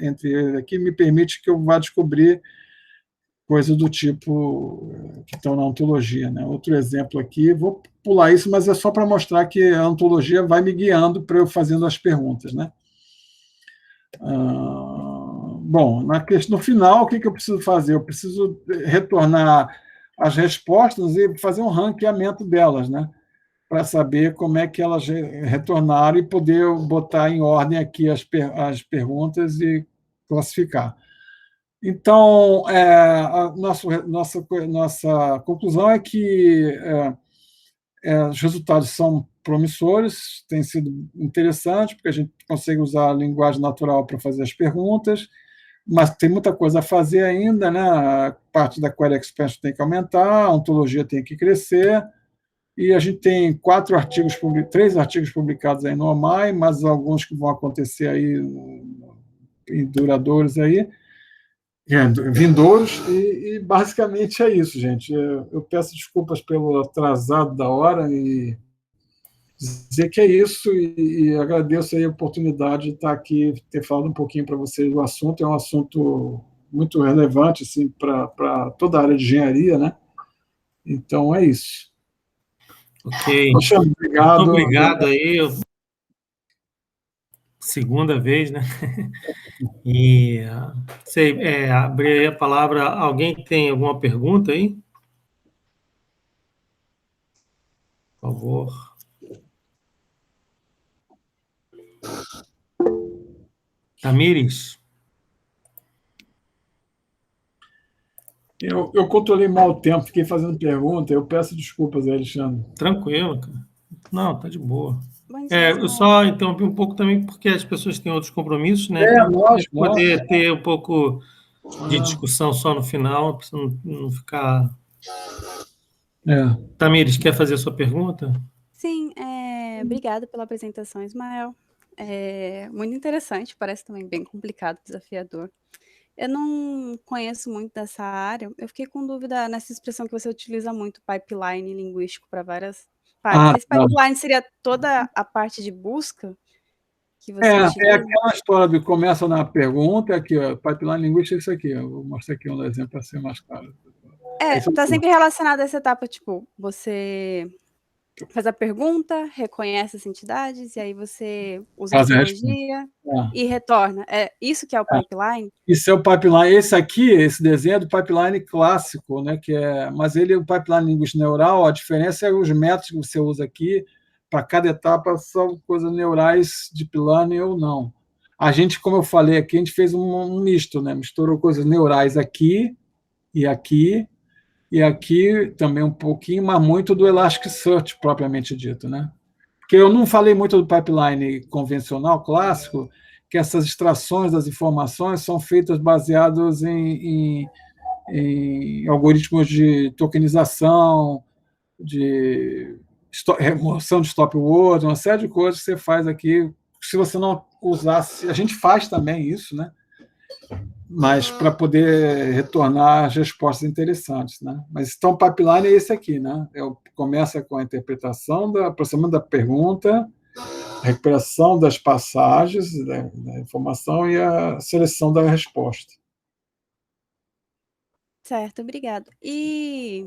entre eles aqui me permite que eu vá descobrir coisas do tipo que estão na ontologia, né? Outro exemplo aqui, vou pular isso, mas é só para mostrar que a ontologia vai me guiando para eu fazendo as perguntas, né? Bom, no final, o que eu preciso fazer? Eu preciso retornar as respostas e fazer um ranqueamento delas, né? Para saber como é que elas retornaram e poder botar em ordem aqui as perguntas e classificar. Então, a nossa conclusão é que os resultados são promissores, têm sido interessantes, porque a gente consegue usar a linguagem natural para fazer as perguntas, mas tem muita coisa a fazer ainda, né? A parte da query expansion tem que aumentar, a ontologia tem que crescer, e a gente tem 3 artigos publicados aí no OMAI, mas alguns que vão acontecer aí, duradouros aí, vindouros, e basicamente é isso, gente. Eu peço desculpas pelo atrasado da hora e dizer que é isso, e agradeço aí a oportunidade de estar aqui, ter falado um pouquinho para vocês do assunto. É um assunto muito relevante assim, para toda a área de engenharia, né? Então é isso. Ok. Alexandre, obrigado. Muito obrigado aí. Segunda vez, né? E abrir aí a palavra. Alguém tem alguma pergunta aí? Por favor. Tamires? Eu controlei mal o tempo, fiquei fazendo pergunta. Eu peço desculpas, Alexandre. Tranquilo, cara. Não, tá de boa. Eu só interrompi um pouco também porque as pessoas têm outros compromissos, né? Lógico. Poder ter um pouco de discussão só no final, para não ficar... Tamires, quer fazer a sua pergunta? Sim, obrigada pela apresentação, Ismael. Muito interessante, parece também bem complicado, desafiador. Eu não conheço muito dessa área, eu fiquei com dúvida nessa expressão que você utiliza muito, pipeline linguístico, para várias partes. Esse pipeline seria toda a parte de busca que você utiliza? É aquela história que começa na pergunta, aqui, ó, pipeline linguístico é isso aqui, eu vou mostrar aqui um exemplo para ser mais claro. Está sempre relacionado a essa etapa, tipo, você faz a pergunta, reconhece as entidades, e aí você usa a ontologia e retorna. É isso que é o pipeline? Isso é o pipeline. Esse desenho é do pipeline clássico, né? Mas o pipeline linguístico neural, a diferença é os métodos que você usa aqui, para cada etapa são coisas neurais, deep learning ou não. a gente, como eu falei aqui, a gente fez um misto, né? Misturou coisas neurais aqui, e aqui também um pouquinho, mas muito do Elasticsearch, propriamente dito, né? Porque eu não falei muito do pipeline convencional, clássico, que essas extrações das informações são feitas baseadas em algoritmos de tokenização, de remoção de stop word, uma série de coisas que você faz aqui. Se você não usasse, a gente faz também isso, né? Mas para poder retornar as respostas interessantes, né? Mas então o pipeline é esse aqui, né? Começa com a interpretação, processamento da pergunta, a recuperação das passagens da informação e a seleção da resposta. Certo, obrigado. E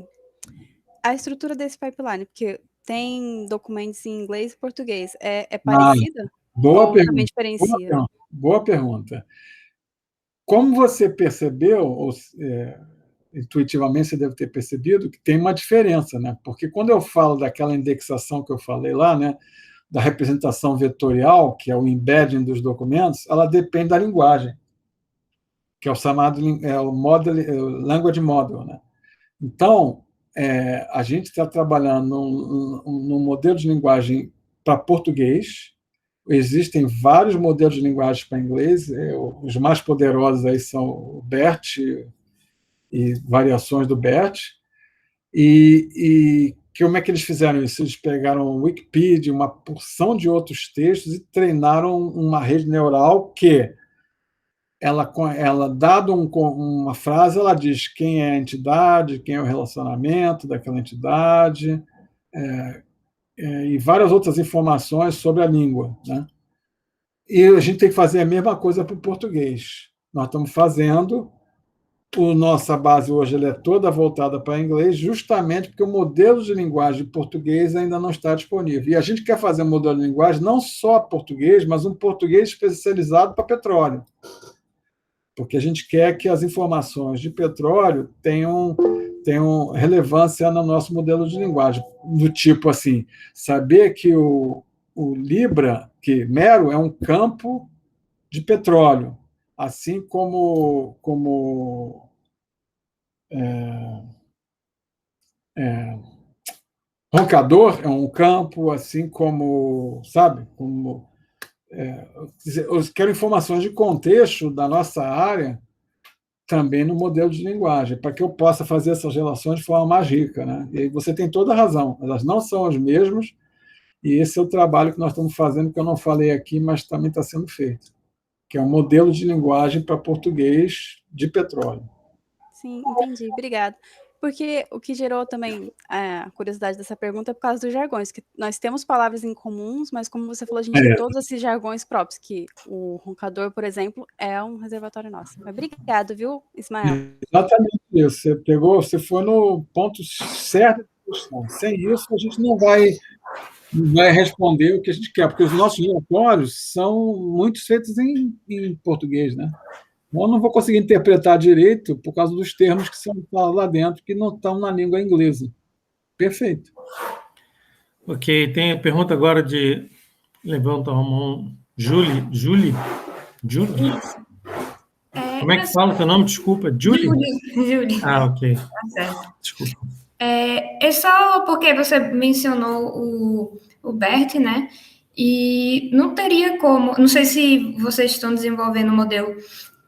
a estrutura desse pipeline, porque tem documentos em inglês e português, é parecida? Boa ou pergunta. também diferencia? Boa pergunta. Como você percebeu, intuitivamente você deve ter percebido que tem uma diferença, né? Porque quando eu falo daquela indexação que eu falei lá, né, da representação vetorial, que é o embedding dos documentos, ela depende da linguagem, que é o chamado language model, né? Então, a gente está trabalhando num modelo de linguagem para português. Existem vários modelos de linguagem para inglês. Os mais poderosos aí são o BERT e variações do BERT. E como é que eles fizeram isso? Eles pegaram o Wikipedia, uma porção de outros textos e treinaram uma rede neural que dado uma frase, ela diz quem é a entidade, quem é o relacionamento daquela entidade, e várias outras informações sobre a língua, né? E a gente tem que fazer a mesma coisa para o português. Nós estamos fazendo, nossa base hoje ela é toda voltada para inglês, justamente porque o modelo de linguagem português ainda não está disponível. E a gente quer fazer um modelo de linguagem não só português, mas um português especializado para petróleo. Porque a gente quer que as informações de petróleo tenham relevância no nosso modelo de linguagem, do tipo assim, saber que o Libra, que Mero é um campo de petróleo, assim como Roncador é um campo, assim como, sabe, eu quero informações de contexto da nossa área também no modelo de linguagem, para que eu possa fazer essas relações de forma mais rica, né? E aí você tem toda a razão, elas não são as mesmas, e esse é o trabalho que nós estamos fazendo, que eu não falei aqui, mas também está sendo feito, que é um modelo de linguagem para português de petróleo. Sim, entendi, obrigada. Porque o que gerou também a curiosidade dessa pergunta é por causa dos jargões, que nós temos palavras em comuns, mas como você falou, a gente tem todos esses jargões próprios, que o roncador, por exemplo, é um reservatório nosso. Mas obrigado, viu, Ismael? Exatamente isso, você foi no ponto certo da questão. Sem isso, a gente não vai responder o que a gente quer, porque os nossos relatórios são muitos feitos em português, né? Eu não vou conseguir interpretar direito por causa dos termos que são falados lá dentro, que não estão na língua inglesa. Perfeito. Ok, tem a pergunta agora de... Levanta a mão. Julie? Isso. Como é que fala o teu nome? Desculpa. Julie? Julie. Ah, ok. Tá certo. Desculpa. É só porque você mencionou o BERT, né? E não teria como... Não sei se vocês estão desenvolvendo um modelo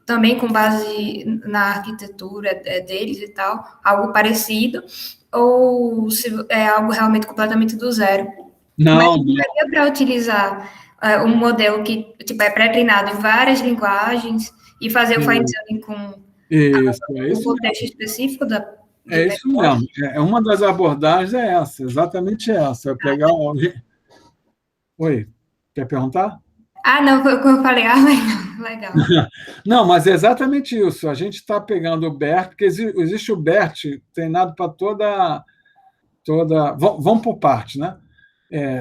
também com base na arquitetura deles e tal, algo parecido, ou se é algo realmente completamente do zero. Não. Mas daria para utilizar um modelo que tipo, é pré-treinado em várias linguagens e fazer o fine-tuning com um contexto específico da... É isso mesmo. Uma das abordagens é essa, exatamente essa. Pegar Oi, quer perguntar? Não, eu falei, legal. Não, mas é exatamente isso. A gente está pegando o BERT, porque existe o BERT treinado para toda... Vamos por parte, né?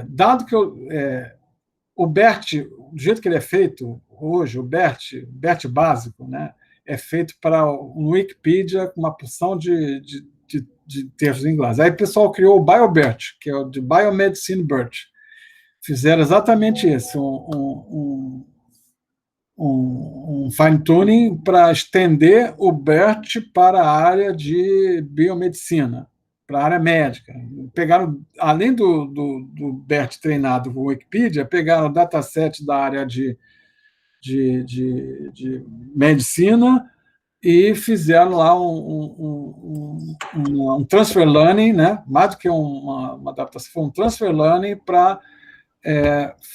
Dado que o BERT, do jeito que ele é feito hoje, o BERT básico, né, é feito para um Wikipedia com uma porção de textos em inglês. Aí o pessoal criou o BioBERT, que é o de Biomedicine BERT. Fizeram exatamente isso, um fine-tuning para estender o BERT para a área de biomedicina, para a área médica. Pegaram, além do BERT treinado com o Wikipedia, pegaram o dataset da área de medicina e fizeram lá um transfer learning, né? Mais do que uma adaptação, foi um transfer learning para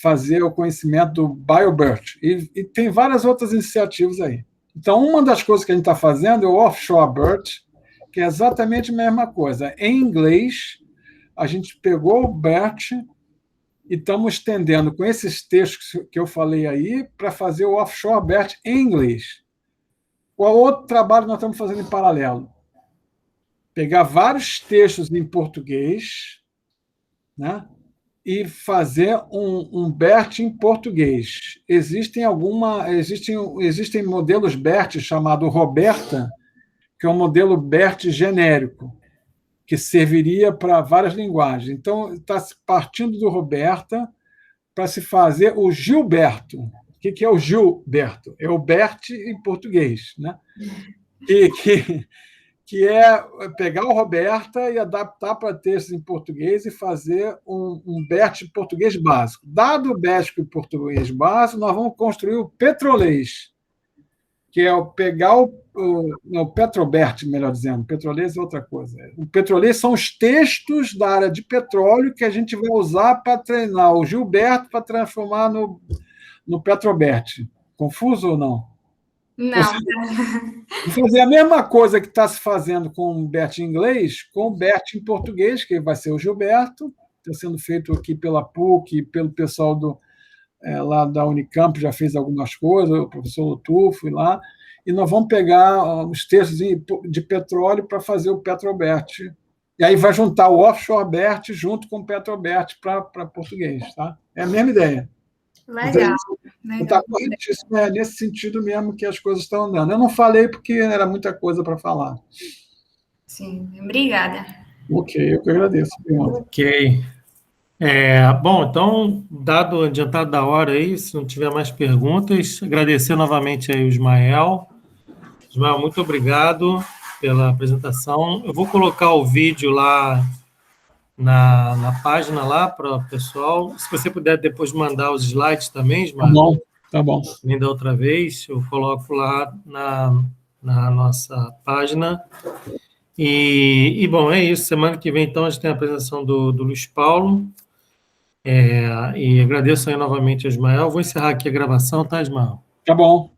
fazer o conhecimento do BioBERT. E tem várias outras iniciativas aí. Então, uma das coisas que a gente está fazendo é o Offshore BERT, que é exatamente a mesma coisa. Em inglês, a gente pegou o BERT e estamos estendendo com esses textos que eu falei aí para fazer o Offshore BERT em inglês. Qual outro trabalho nós estamos fazendo em paralelo? Pegar vários textos em português, né, e fazer um BERT em português. Existem modelos BERT chamado Roberta, que é um modelo BERT genérico, que serviria para várias linguagens. Então, está partindo do Roberta para se fazer o Gilberto. O que é o Gilberto? É o BERT em português, né? Que é pegar o Roberta e adaptar para textos em português e fazer um BERT em português básico. Dado o BERT em português básico, nós vamos construir o Petrolês, que é pegar o Petrobert, melhor dizendo. Petrolês é outra coisa. O Petrolês são os textos da área de petróleo que a gente vai usar para treinar o Gilberto para transformar no Petrobert. Confuso ou não? Não. Fazer a mesma coisa que está se fazendo com o BERT em inglês, com o BERT em português, que vai ser o Gilberto, está sendo feito aqui pela PUC, pelo pessoal lá da Unicamp, já fez algumas coisas, o professor Lutufo lá, e nós vamos pegar os textos de petróleo para fazer o Petrobert. E aí vai juntar o Offshore BERT junto com o Petrobert para português. Tá? É a mesma ideia. Legal. Está corretíssimo, é nesse sentido mesmo que as coisas estão andando. Eu não falei porque era muita coisa para falar. Sim, obrigada. Ok, eu que agradeço. Ok. Bom, então, dado o adiantado da hora aí, se não tiver mais perguntas, agradecer novamente aí o Ismael. Ismael, muito obrigado pela apresentação. Eu vou colocar o vídeo lá na página lá para o pessoal. Se você puder depois mandar os slides também, Ismael. Tá bom. Nem da outra vez, eu coloco lá na nossa página. E, bom, é isso. Semana que vem, então, a gente tem a apresentação do Luiz Paulo. E agradeço aí novamente a Ismael. Vou encerrar aqui a gravação, tá, Ismael? Tá bom.